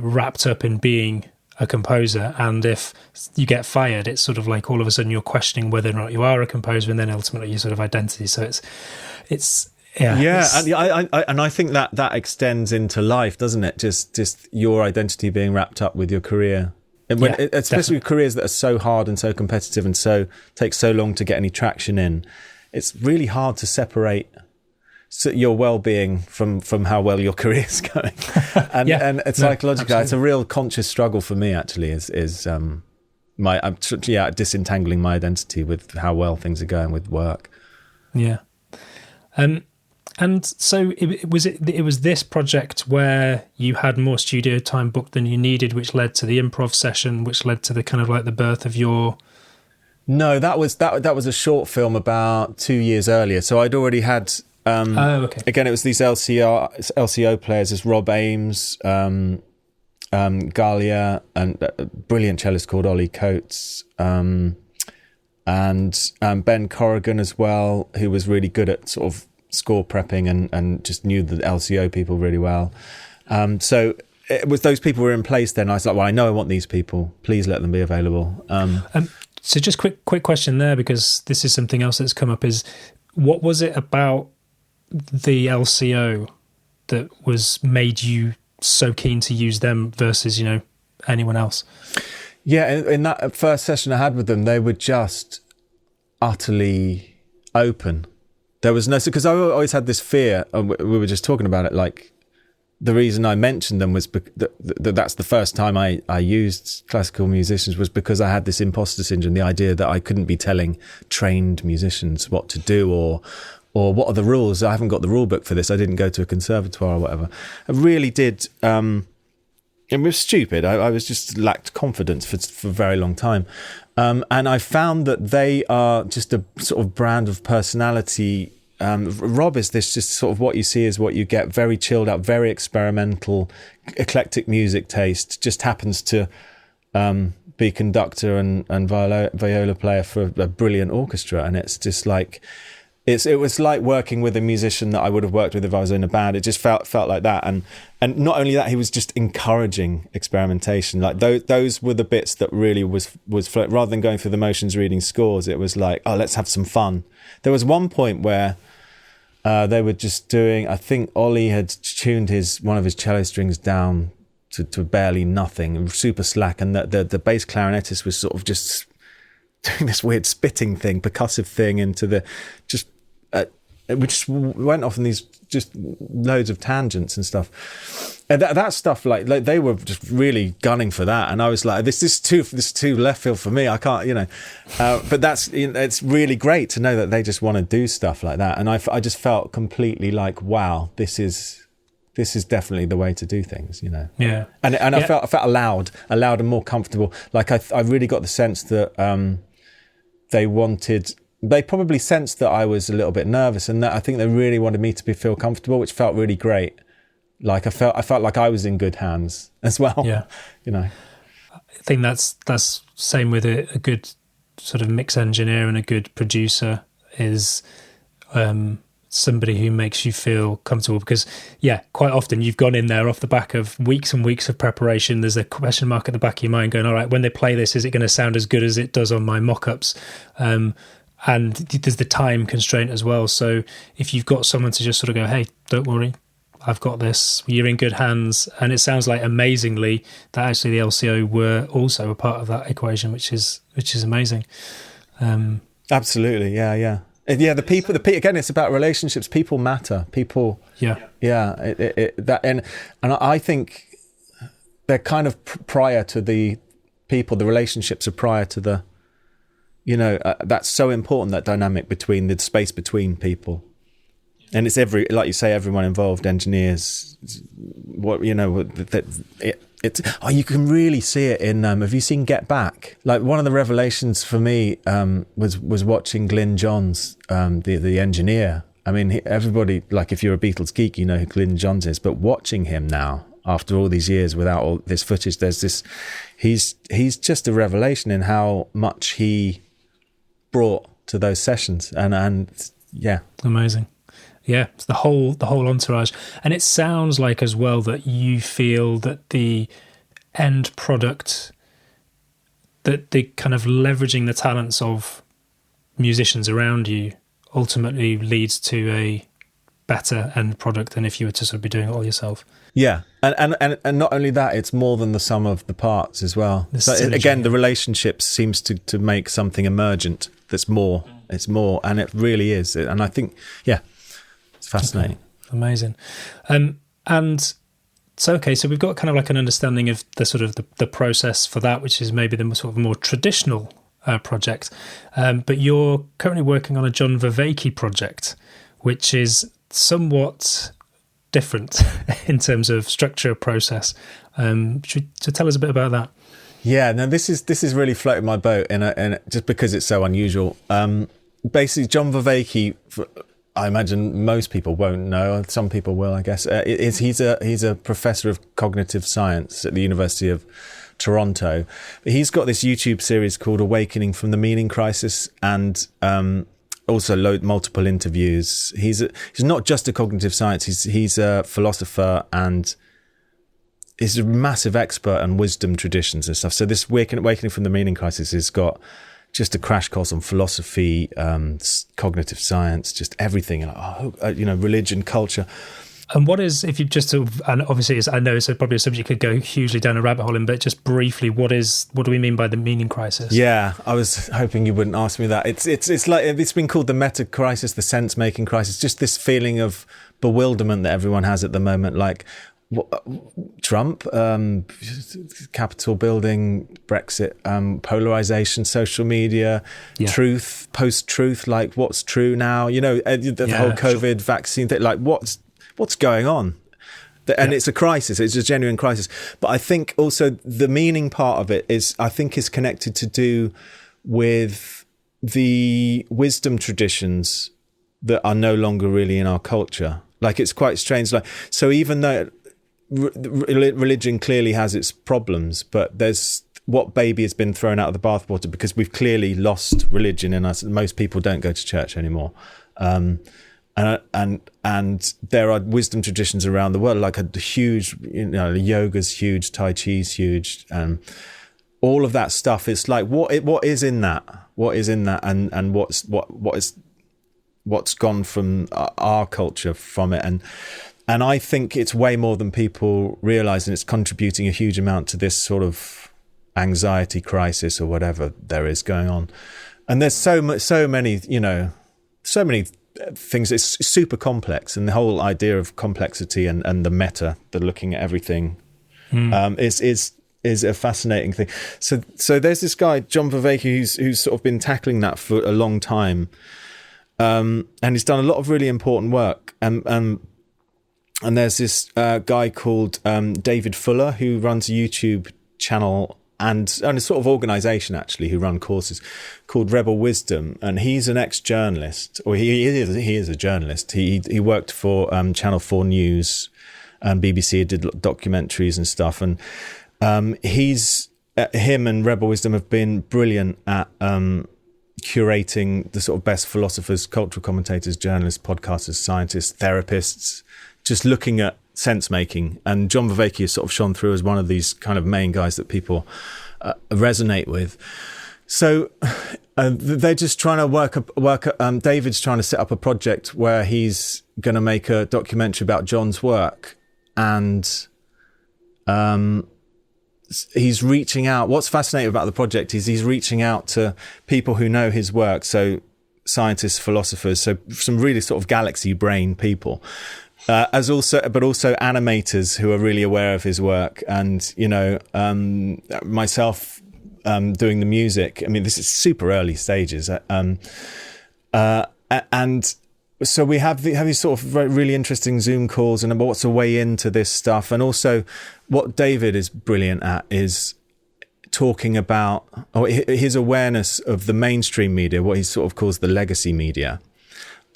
wrapped up in being a composer, and if you get fired, it's sort of like all of a sudden you're questioning whether or not you are a composer, and then ultimately your sort of identity. So it's and I think that extends into life, doesn't it? Just your identity being wrapped up with your career, and especially with careers that are so hard and so competitive and so takes so long to get any traction in. It's really hard to separate your well-being from how well your career is going, and psychologically, it's a real conscious struggle for me. Actually, I'm disentangling my identity with how well things are going with work. Yeah, and so it was this project where you had more studio time booked than you needed, which led to the improv session, which led to the kind of like the birth of your. No, that was a short film about 2 years earlier. So I'd already had. Okay. Again, it was these LCO players, as Rob Ames, Galia, and a brilliant cellist called Ollie Coates, and Ben Corrigan as well, who was really good at sort of score prepping and just knew the LCO people really well. So it was those people were in place then. I was like, well, I know I want these people. Please let them be available. So just quick question there, because this is something else that's come up, is what was it about the LCO that was made you so keen to use them versus, anyone else? Yeah, in that first session I had with them, they were just utterly open. There was no, because I always had this fear, and we were just talking about it, like the reason I mentioned them was that's the first time I used classical musicians, was because I had this imposter syndrome, the idea that I couldn't be telling trained musicians what to do or what are the rules. I haven't got the rule book for this. I didn't go to a conservatoire or whatever. I really did. It was stupid. I was just lacked confidence for a very long time. And I found that they are just a sort of brand of personality. Rob is this just sort of what you see is what you get, very chilled out, very experimental, eclectic music taste, just happens to be conductor and viola player for a brilliant orchestra. And it's just like, it was like working with a musician that I would have worked with if I was in a band. It just felt like that. And not only that, he was just encouraging experimentation. Like those were the bits that really was rather than going through the motions reading scores, it was like, oh, let's have some fun. There was one point where they were just doing, I think Ollie had tuned one of his cello strings down to barely nothing, super slack, and the bass clarinetist was sort of just doing this weird spitting thing, percussive thing into the we just went off in these just loads of tangents and stuff, and that stuff like they were just really gunning for that, and I was like, this is too left field for me. I can't, but that's it's really great to know that they just want to do stuff like that, and I just felt completely like, wow, this is definitely the way to do things, Yeah, and I felt allowed and more comfortable. Like I really got the sense that they probably sensed that I was a little bit nervous, and that I think they really wanted me to feel comfortable, which felt really great. Like I felt like I was in good hands as well. Yeah, I think that's same with a good sort of mix engineer and a good producer is somebody who makes you feel comfortable, because quite often you've gone in there off the back of weeks and weeks of preparation. There's a question mark at the back of your mind going, all right, when they play this, is it going to sound as good as it does on my mock-ups? And there's the time constraint as well. So if you've got someone to just sort of go, hey, don't worry, I've got this, you're in good hands. And it sounds like amazingly that actually the LCO were also a part of that equation, which is amazing. Absolutely. Yeah. The people, again, it's about relationships. People matter. People. Yeah. And I think they're kind of prior to the people. The relationships are prior to the. That's so important, that dynamic between the space between people, and it's like you say, everyone involved, engineers. You can really see it in. Have you seen Get Back? Like one of the revelations for me was watching Glyn Johns, the engineer. I mean, everybody, like if you're a Beatles geek, you know who Glyn Johns is, but watching him now after all these years without all this footage, there's this. He's just a revelation in how much he brought to those sessions, and amazing. Yeah, it's the whole entourage. And it sounds like as well that you feel that the end product, that the kind of leveraging the talents of musicians around you ultimately leads to a better end product than if you were to sort of be doing it all yourself. Yeah, and not only that, it's more than the sum of the parts as well. So again, the relationship seems to make something emergent that's more. It's more, and it really is. And I think, yeah, it's fascinating. Okay. Amazing. And so we've got kind of like an understanding of the sort of the process for that, which is maybe the sort of more traditional project. But you're currently working on a John Vervaeke project, which is somewhat different in terms of structure of process. Should tell us a bit about that? Yeah, no, this is really floating my boat, and just because it's so unusual. Basically, John Vervaeke, I imagine most people won't know. Some people will, I guess. He's a professor of cognitive science at the University of Toronto. He's got this YouTube series called Awakening from the Meaning Crisis, and also multiple interviews. He's not just a cognitive science. He's a philosopher, and he's a massive expert on wisdom traditions and stuff. So this Awakening from the Meaning Crisis has got just a crash course on philosophy, cognitive science, just everything, religion, culture. And what is, if you just sort of, and obviously I know it's probably a subject you could go hugely down a rabbit hole in, but just briefly, what do we mean by the meaning crisis? Yeah, I was hoping you wouldn't ask me that. It's like, it's been called the meta crisis, the sense making crisis, just this feeling of bewilderment that everyone has at the moment, like Trump, Capitol building, Brexit, polarization, social media, truth, post-truth, like what's true now, the whole COVID vaccine thing, like what's going on? And it's a crisis. It's a genuine crisis. But I think also the meaning part of it is connected to do with the wisdom traditions that are no longer really in our culture. Like, it's quite strange. Like, so even though religion clearly has its problems, but there's what baby has been thrown out of the bathwater, because we've clearly lost religion in us. Most people don't go to church anymore. And there are wisdom traditions around the world, like a huge, yoga's huge, Tai Chi's huge, and all of that stuff. It's like, what is in that? What is in that? And what's gone from our culture from it? And I think it's way more than people realize, and it's contributing a huge amount to this sort of anxiety crisis or whatever there is going on. And there's so many things. It's super complex, and the whole idea of complexity and the meta, the looking at everything, is a fascinating thing. So there's this guy John Vervaeke who's sort of been tackling that for a long time, and he's done a lot of really important work. And there's this guy called David Fuller, who runs a YouTube channel and a sort of organisation actually, who run courses, called Rebel Wisdom, and he's an ex-journalist, or he is a journalist. He worked for Channel 4 News and BBC, did documentaries and stuff, and him and Rebel Wisdom have been brilliant at curating the sort of best philosophers, cultural commentators, journalists, podcasters, scientists, therapists, just looking at sense making. And John Vervaeke has sort of shone through as one of these kind of main guys that people resonate with. So they're just trying to work. David's trying to set up a project where he's going to make a documentary about John's work, and he's reaching out. What's fascinating about the project is he's reaching out to people who know his work, so scientists, philosophers, so some really sort of galaxy brain people. But also animators who are really aware of his work, and myself doing the music. I mean, this is super early stages, and so we have these sort of really interesting Zoom calls, and what's a way into this stuff. And also, what David is brilliant at is talking about his awareness of the mainstream media, what he sort of calls the legacy media,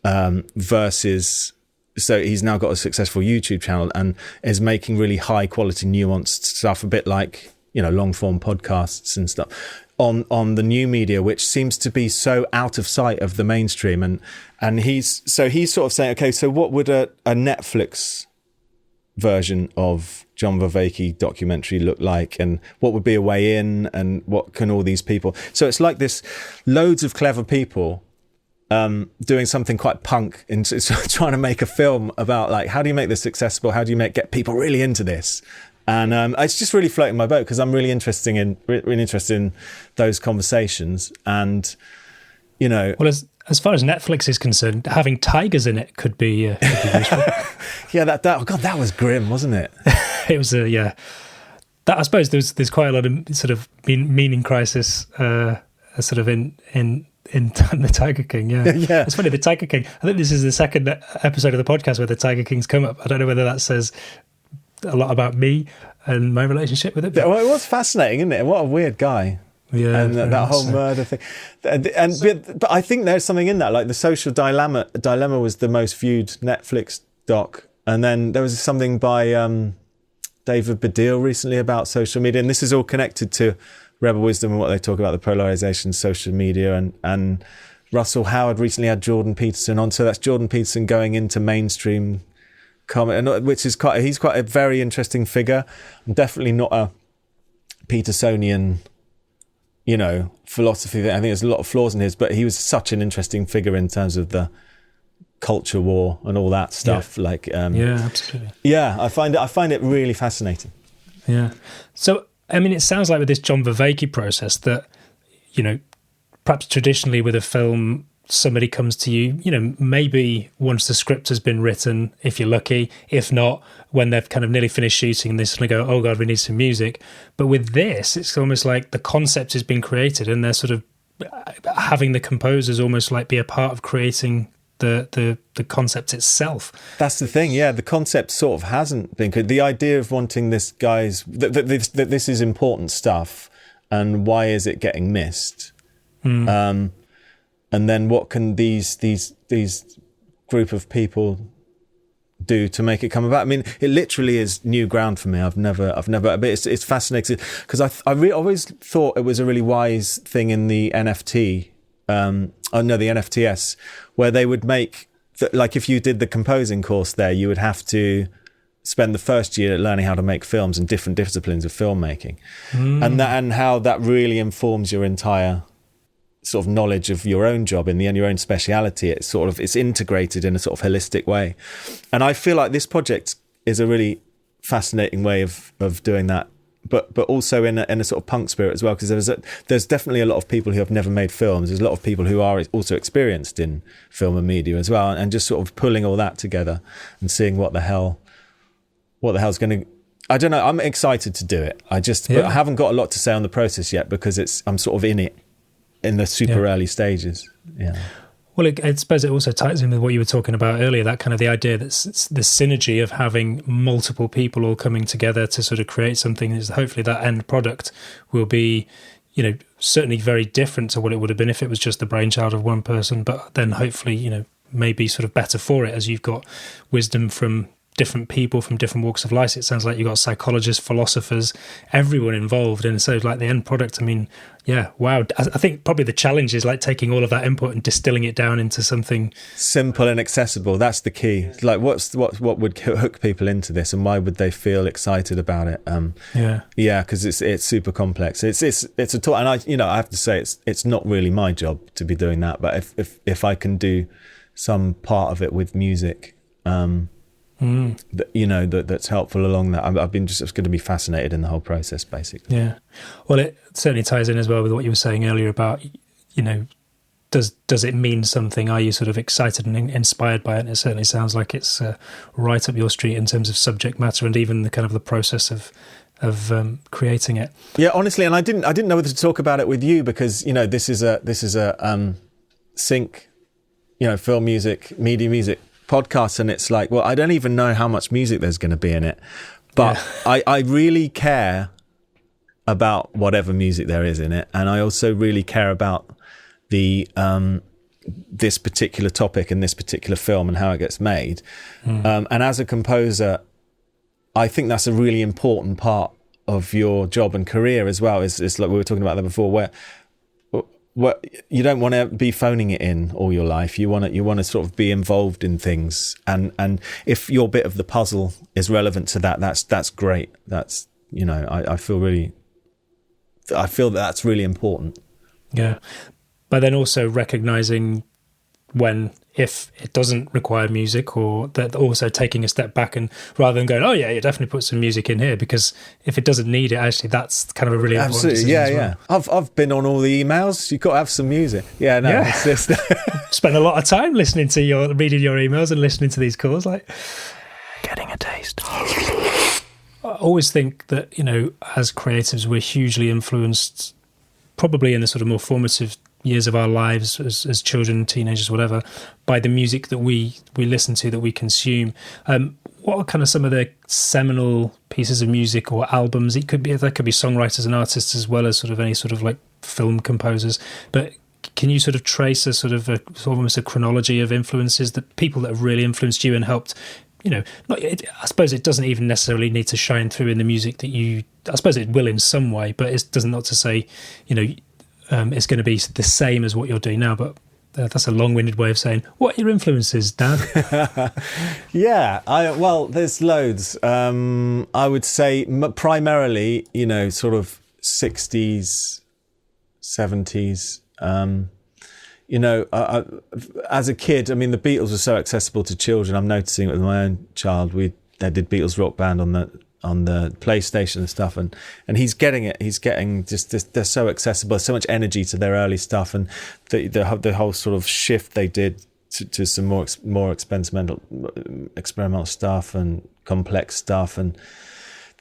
versus. So he's now got a successful YouTube channel and is making really high quality, nuanced stuff, a bit like long form podcasts and stuff on the new media, which seems to be so out of sight of the mainstream. And he's sort of saying, okay, so what would a Netflix version of John Vervaeke documentary look like, and what would be a way in, and what can all these people, so it's like this loads of clever people doing something quite punk and trying to make a film about like, how do you make this accessible, how do you get people really into this. And it's just really floating my boat because I'm really interested in those conversations. And well, as far as Netflix is concerned, having tigers in it could be useful. Yeah, that was grim, wasn't it? It was that I suppose there's quite a lot of sort of meaning crisis sort of in the Tiger King. Yeah. It's funny, the Tiger King, I think this is the second episode of the podcast where the Tiger King's come up. I don't know whether that says a lot about me and my relationship with it. But well, it was fascinating, isn't it? What a weird guy. Yeah, and that whole murder thing, but I think there's something in that. Like the Social Dilemma was the most viewed Netflix doc, and then there was something by David Baddiel recently about social media, and this is all connected to Rebel Wisdom and what they talk about, the polarization, social media, and Russell Howard recently had Jordan Peterson on, so that's Jordan Peterson going into mainstream comedy, which is he's quite a very interesting figure. I'm definitely not a Petersonian philosophy. I think there's a lot of flaws in his, but he was such an interesting figure in terms of the culture war and all that stuff. Yeah. Absolutely. Yeah, I find it really fascinating. Yeah. So, I mean, it sounds like with this John Vervaeke process that, perhaps traditionally with a film, somebody comes to you, maybe once the script has been written, if you're lucky. If not, when they've kind of nearly finished shooting and they suddenly go, oh God, we need some music. But with this, it's almost like the concept has been created and they're sort of having the composers almost like be a part of creating the concept itself. That's the thing, yeah. The concept sort of hasn't been good. The idea of wanting this that this is important stuff, and why is it getting missed? And then what can these group of people do to make it come about? I mean, it literally is new ground for me. I've never, but it's fascinating because I always thought it was a really wise thing in the NFT, the NFTS, where they would make, like if you did the composing course there, you would have to spend the first year learning how to make films in different disciplines of filmmaking. And how that really informs your entire sort of knowledge of your own job and your own speciality. It's integrated in a sort of holistic way. And I feel like this project is a really fascinating way of doing that, but also in a sort of punk spirit as well, because there's definitely a lot of people who have never made films. There's a lot of people who are also experienced in film and media as well, and just sort of pulling all that together and seeing what the hell's going to, I don't know. I'm excited to do it. But I haven't got a lot to say on the process yet because I'm sort of in it in the super early stages. Yeah. Well, I suppose it also ties in with what you were talking about earlier, that kind of the idea that the synergy of having multiple people all coming together to sort of create something, is hopefully that end product will be, certainly very different to what it would have been if it was just the brainchild of one person, but then hopefully, maybe sort of better for it, as you've got wisdom from different people from different walks of life. It sounds like you've got psychologists, philosophers, everyone involved. And so like the end product, I mean, yeah, wow. I think probably the challenge is like taking all of that input and distilling it down into something simple and accessible. That's the key. Like what would hook people into this, and why would they feel excited about it? Because it's super complex. It's a talk, and I have to say it's not really my job to be doing that, but if I can do some part of it with music, that's helpful along that. I've been just going to be fascinated in the whole process, basically. Yeah. Well, it certainly ties in as well with what you were saying earlier about, does it mean something? Are you sort of excited and inspired by it? And it certainly sounds like it's right up your street in terms of subject matter and even the kind of the process of creating it. Yeah, honestly, and I didn't know whether to talk about it with you because this is a sync, film music, media music podcast, and it's like, well, I don't even know how much music there's going to be in it, but I really care about whatever music there is in it, and I also really care about the this particular topic and this particular film and how it gets made. And as a composer, I think that's a really important part of your job and career as well is like we were talking about that before, where you don't want to be phoning it in all your life. You want to sort of be involved in things, and if your bit of the puzzle is relevant to that, that's great. That's, you know, I feel that that's really important. Yeah, but then also recognizing if it doesn't require music, or that also taking a step back, and rather than going, oh yeah, you definitely put some music in here, because if it doesn't need it, actually that's kind of a really important decision as well. I've been on all the emails. You've got to have some music. It's just spend a lot of time reading your emails and listening to these calls, like getting a taste. I always think that, you know, as creatives, we're hugely influenced, probably in the sort of more formative years of our lives as children, teenagers, whatever, by the music that we listen to, that we consume. What are kind of some of the seminal pieces of music or albums? There could be songwriters and artists as well as sort of any sort of like film composers. But can you sort of trace almost a chronology of influences, that people that have really influenced you and helped? You know, I suppose it doesn't even necessarily need to shine through in the music that I suppose it will in some way, but it doesn't, not to say, you know, it's going to be the same as what you're doing now. But that's a long-winded way of saying, what are your influences, Dan? There's loads. I would say primarily, you know, sort of 60s, 70s. You know, as a kid, I mean, the Beatles were so accessible to children. I'm noticing it with my own child. They did Beatles Rock Band on the PlayStation and stuff, and he's getting it. He's getting just they're so accessible. There's so much energy to their early stuff, and the whole sort of shift they did to some more experimental stuff and complex stuff, and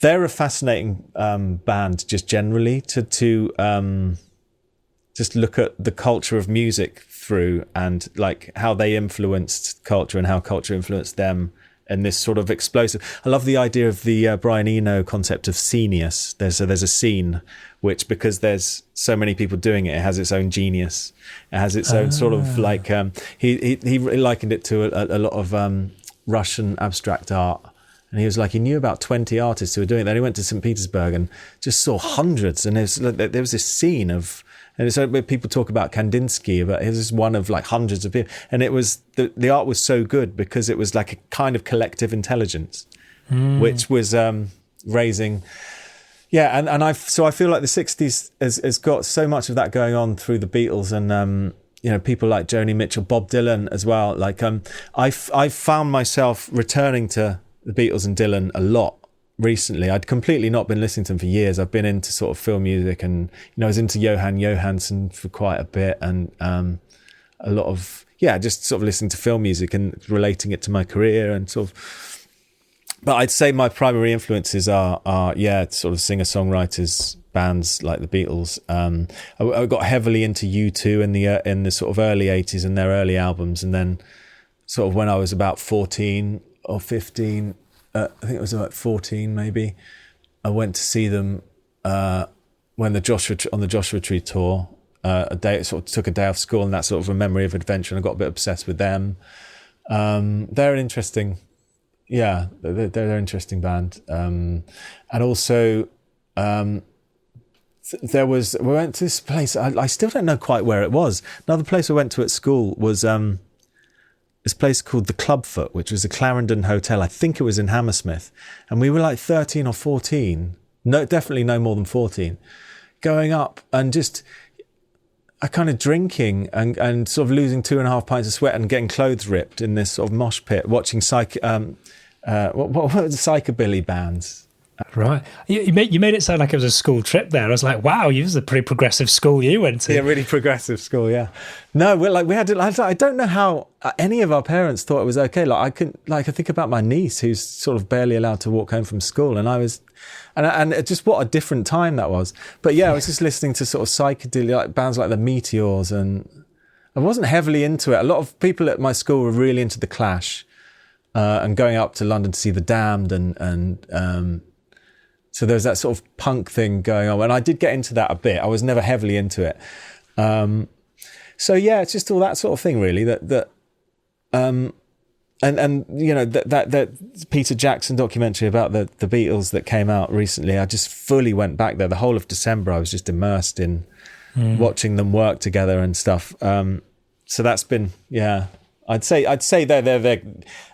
they're a fascinating band just generally to just look at the culture of music through, and like how they influenced culture and how culture influenced them. And this sort of explosive. I love the idea of the Brian Eno concept of scenius. There's a scene which, because there's so many people doing it, it has its own genius. It has its own sort of like he likened it to a lot of Russian abstract art. And he was like, he knew about 20 artists who were doing it. Then he went to St. Petersburg and just saw hundreds. And there was this scene of. And so people talk about Kandinsky, but he was one of like hundreds of people. And it was the art was so good because it was like a kind of collective intelligence, which was raising. Yeah, and I feel like the 60s has got so much of that going on through the Beatles and you know, people like Joni Mitchell, Bob Dylan as well. Like I found myself returning to the Beatles and Dylan a lot recently. I'd completely not been listening to them for years. I've been into sort of film music, and you know, I was into Johan Johansson for quite a bit, and a lot of just sort of listening to film music and relating it to my career and sort of. But I'd say my primary influences are sort of singer-songwriters, bands like the Beatles. I got heavily into U2 in the sort of early 80s and their early albums, and then sort of when I was about 14 or 15. I think it was about 14 maybe. I went to see them when the Joshua Tree tour. Took a day off school, and that's sort of a memory of adventure. And I got a bit obsessed with them. They're an interesting, they're an interesting band. And also, we went to this place. I still don't know quite where it was. Another place I went to at school was. This place called the Clubfoot, which was a Clarendon hotel. I think it was in Hammersmith. And we were like 13 or 14. No, definitely no more than 14. Going up and just kind of drinking and sort of losing 2.5 pints of sweat and getting clothes ripped in this sort of mosh pit, watching what were the psychobilly bands? Right. You made it sound like it was a school trip there. I was like, wow, it was a pretty progressive school you went to. Yeah, really progressive school, yeah. No, we had I don't know how any of our parents thought it was okay. I think about my niece who's sort of barely allowed to walk home from school, and I was and just what a different time that was. But yeah, I was just listening to sort of psychedelia, like bands like the Meteors, and I wasn't heavily into it. A lot of people at my school were really into the Clash, and going up to London to see the Damned and so there's that sort of punk thing going on. And I did get into that a bit. I was never heavily into it. So yeah, it's just all that sort of thing really that and you know, that Peter Jackson documentary about the Beatles that came out recently, I just fully went back there. The whole of December I was just immersed in watching them work together and stuff. So that's been, I'd say they're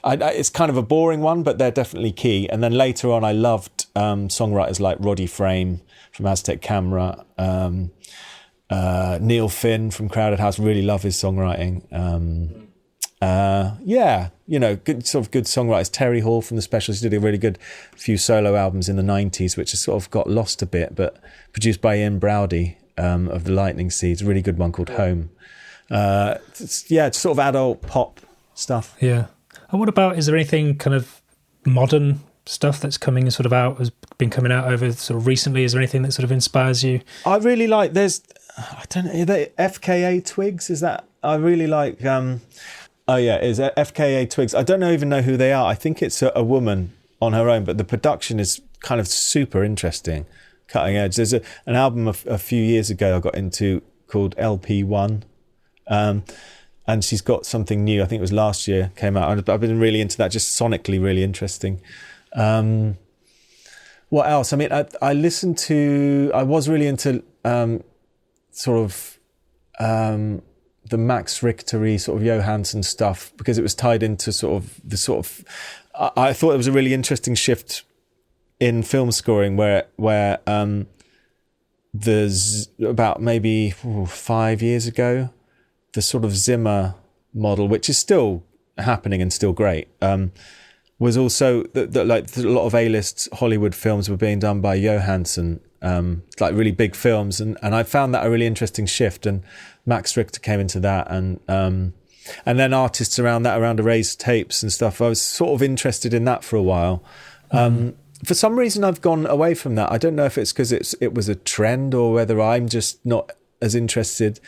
it's kind of a boring one, but they're definitely key. And then later on I loved songwriters like Roddy Frame from Aztec Camera, Neil Finn from Crowded House. Really love his songwriting. You know, good songwriters. Terry Hall from The Specials did a really good few solo albums in the 90s, which has sort of got lost a bit, but produced by Ian Browdy of the Lightning Seeds. A really good one called Home. It's sort of adult pop stuff. Yeah. And what about, is there anything kind of modern stuff that's coming sort of out, has been coming out over sort of recently? Is there anything that sort of inspires you? I really like, there's, I don't know, the FKA Twigs, is that, I really like, is FKA Twigs. I don't even know who they are. I think it's a woman on her own, but the production is kind of super interesting, cutting edge. There's an album a few years ago I got into called LP1, and she's got something new. I think it was last year, came out. I've been really into that, just sonically really interesting. What else? I mean, I was really into the Max Richter-y sort of Johansson stuff, because it was tied into I thought it was a really interesting shift in film scoring where there's about maybe 5 years ago, the sort of Zimmer model, which is still happening and still great, was also that like a lot of A-list Hollywood films were being done by Johansson, like really big films, and I found that a really interesting shift, and Max Richter came into that, and then artists around Erased Tapes and stuff. I was sort of interested in that for a while. For some reason I've gone away from that. I don't know if it's because it was a trend or whether I'm just not as interested.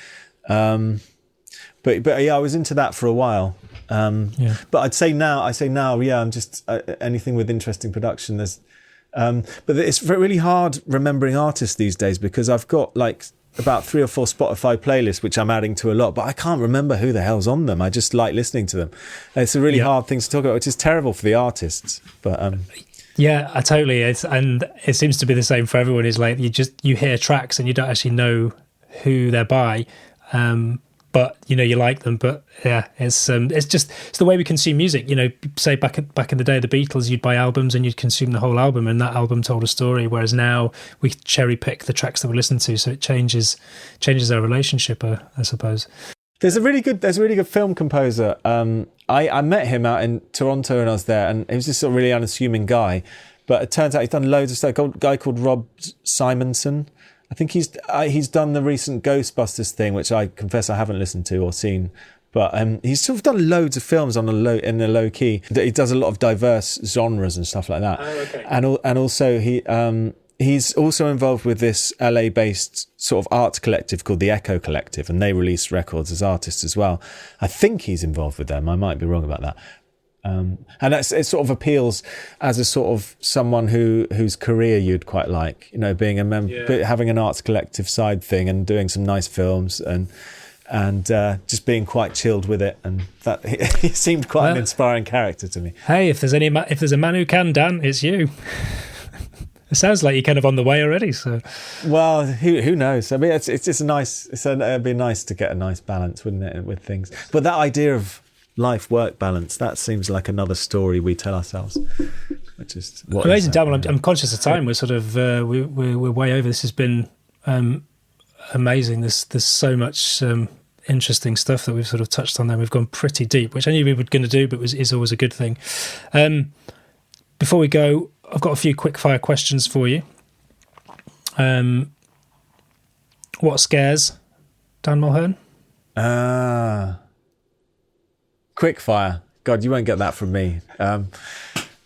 But yeah, I was into that for a while. But I say now, I'm just anything with interesting production. There's, but it's really hard remembering artists these days, because I've got like about 3 or 4 Spotify playlists which I'm adding to a lot, but I can't remember who the hell's on them. I just like listening to them. It's a really hard thing to talk about, which is terrible for the artists. But yeah, I totally. And it seems to be the same for everyone. Is like you hear tracks and you don't actually know who they're by. But you know you like them. But yeah, it's the way we consume music. You know, say back in the day, the Beatles, you'd buy albums and you'd consume the whole album, and that album told a story. Whereas now we cherry pick the tracks that we listen to, so it changes our relationship, I suppose. There's a really good film composer. I met him out in Toronto when I was there, and he was just a really unassuming guy. But it turns out he's done loads of stuff. A guy called Rob Simonson. I think he's done the recent Ghostbusters thing, which I confess I haven't listened to or seen. But he's sort of done loads of films in the low key. He does a lot of diverse genres and stuff like that. Oh, okay. And also he's also involved with this LA-based sort of art collective called the Echo Collective, and they release records as artists as well. I think he's involved with them. I might be wrong about that. And it sort of appeals as a sort of someone whose career you'd quite like, you know, being a member, having an arts collective side thing and doing some nice films and just being quite chilled with it. And that he seemed quite an inspiring character to me. Hey, if there's a man who can, Dan, it's you. It sounds like you're kind of on the way already. So, well, who knows? I mean, it's just it'd be nice to get a nice balance, wouldn't it, with things? But that idea of life-work balance, that seems like another story we tell ourselves, which is what amazing. Dan, well, I'm conscious of time. We're sort of we're way over. This has been amazing. There's so much interesting stuff that we've sort of touched on there. We've gone pretty deep, which I knew we were going to do, but is always a good thing. Before we go, I've got a few quick fire questions for you. What scares Dan Mulhern? Quick fire. God, you won't get that from me.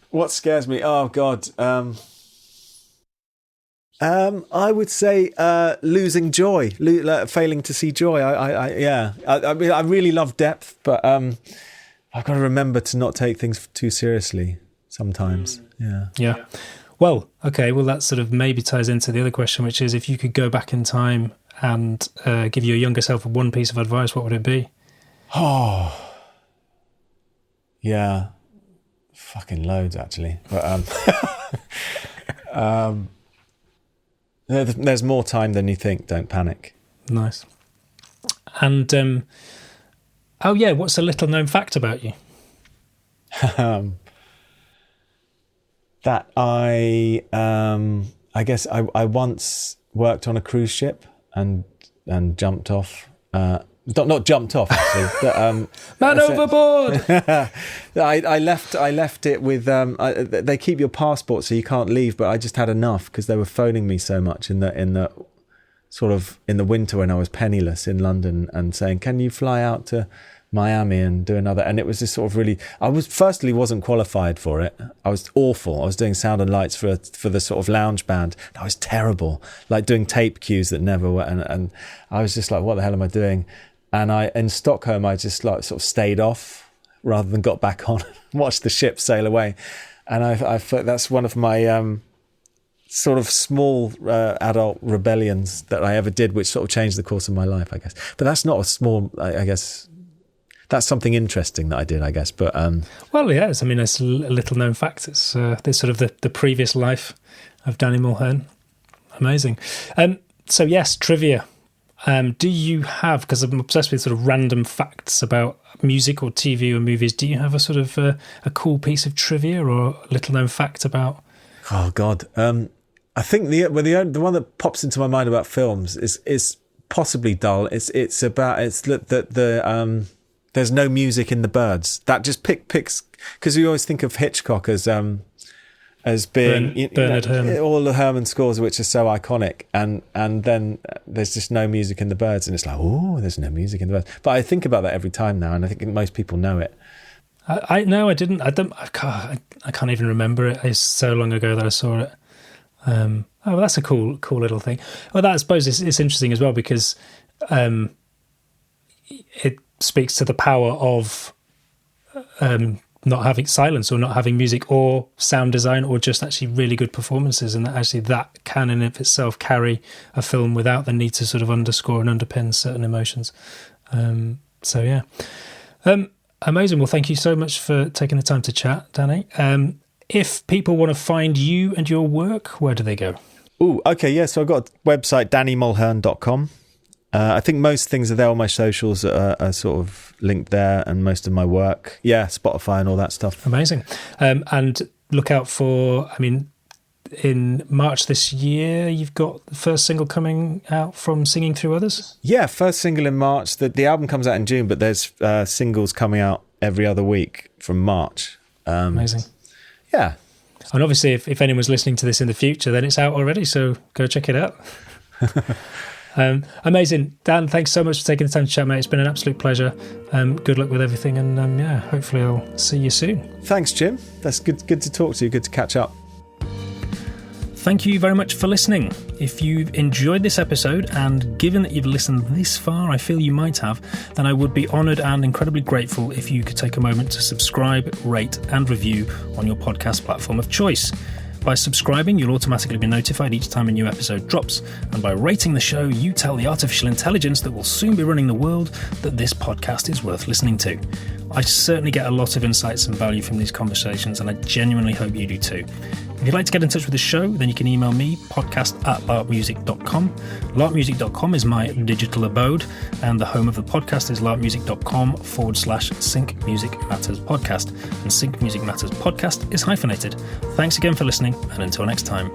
What scares me? Oh God. I would say losing joy, failing to see joy. I mean, I really love depth, but I've got to remember to not take things too seriously sometimes. Yeah. Well, okay. Well, that sort of maybe ties into the other question, which is if you could go back in time and give your younger self one piece of advice, what would it be? Oh. Yeah, fucking loads actually. But there's more time than you think. Don't panic. Nice. And what's a little known fact about you? That I guess I once worked on a cruise ship and jumped off. Not jumped off actually. Man overboard. I left it with. They keep your passport so you can't leave, but I just had enough because they were phoning me so much in the sort of in the winter when I was penniless in London and saying, "Can you fly out to Miami and do another?" And it was just sort of really. I wasn't qualified for it. I was awful. I was doing sound and lights for the sort of lounge band. I was terrible, like doing tape cues that never were. And I was just like, "What the hell am I doing?" And in Stockholm, I just like sort of stayed off rather than got back on and watched the ship sail away. And I thought that's one of my sort of small adult rebellions that I ever did, which sort of changed the course of my life, I guess. But that's not a small, I guess, that's something interesting that I did, I guess. But well, yes, I mean, it's a little known fact. It's this sort of the previous life of Danny Mulhern. Amazing. So yes, trivia. Do you have, because I'm obsessed with sort of random facts about music or TV or movies, do you have a sort of a cool piece of trivia or a little known fact about? Oh God, I think the one that pops into my mind about films is possibly dull. It's that there's no music in The Birds. That just picks because we always think of Hitchcock as being Bernard Herrmann. All the Herrmann scores, which are so iconic, and then there's just no music in The Birds, and it's like, oh, there's no music in The Birds. But I think about that every time now, and I think most people know it. I didn't. I can't even remember it. It's so long ago that I saw it. Well, that's a cool little thing. Well, that I suppose it's interesting as well because it speaks to the power of not having silence or not having music or sound design or just actually really good performances, and that actually that can in of itself carry a film without the need to sort of underscore and underpin certain emotions. So yeah. Amazing. Well, thank you so much for taking the time to chat, Danny. If people want to find you and your work, where do they go? Oh, okay, yeah. So I've got a website, dannymulhern.com. I think most things are there. All my socials are sort of linked there, and most of my work, Spotify and all that stuff. Amazing. And look out for, in March this year, you've got the first single coming out from Singing Through Others? Yeah, first single in March. The album comes out in June, but there's singles coming out every other week from March. Amazing. Yeah. And obviously, if anyone's listening to this in the future, then it's out already, so go check it out. Amazing. Dan, thanks so much for taking the time to chat, mate. It's been an absolute pleasure. Good luck with everything, and hopefully I'll see you soon. Thanks, Jim. That's good to talk to you. Good to catch up. Thank you very much for listening. If you've enjoyed this episode, and given that you've listened this far, I feel you might have, then I would be honoured and incredibly grateful if you could take a moment to subscribe, rate and review on your podcast platform of choice. By subscribing, you'll automatically be notified each time a new episode drops, and by rating the show, you tell the artificial intelligence that will soon be running the world that this podcast is worth listening to. I certainly get a lot of insights and value from these conversations, and I genuinely hope you do too. If you'd like to get in touch with the show, then you can email me, podcast@larkmusic.com. Larkmusic.com is my digital abode, and the home of the podcast is larkmusic.com/Sync Music Matters Podcast. And Sync Music Matters Podcast is hyphenated. Thanks again for listening, and until next time.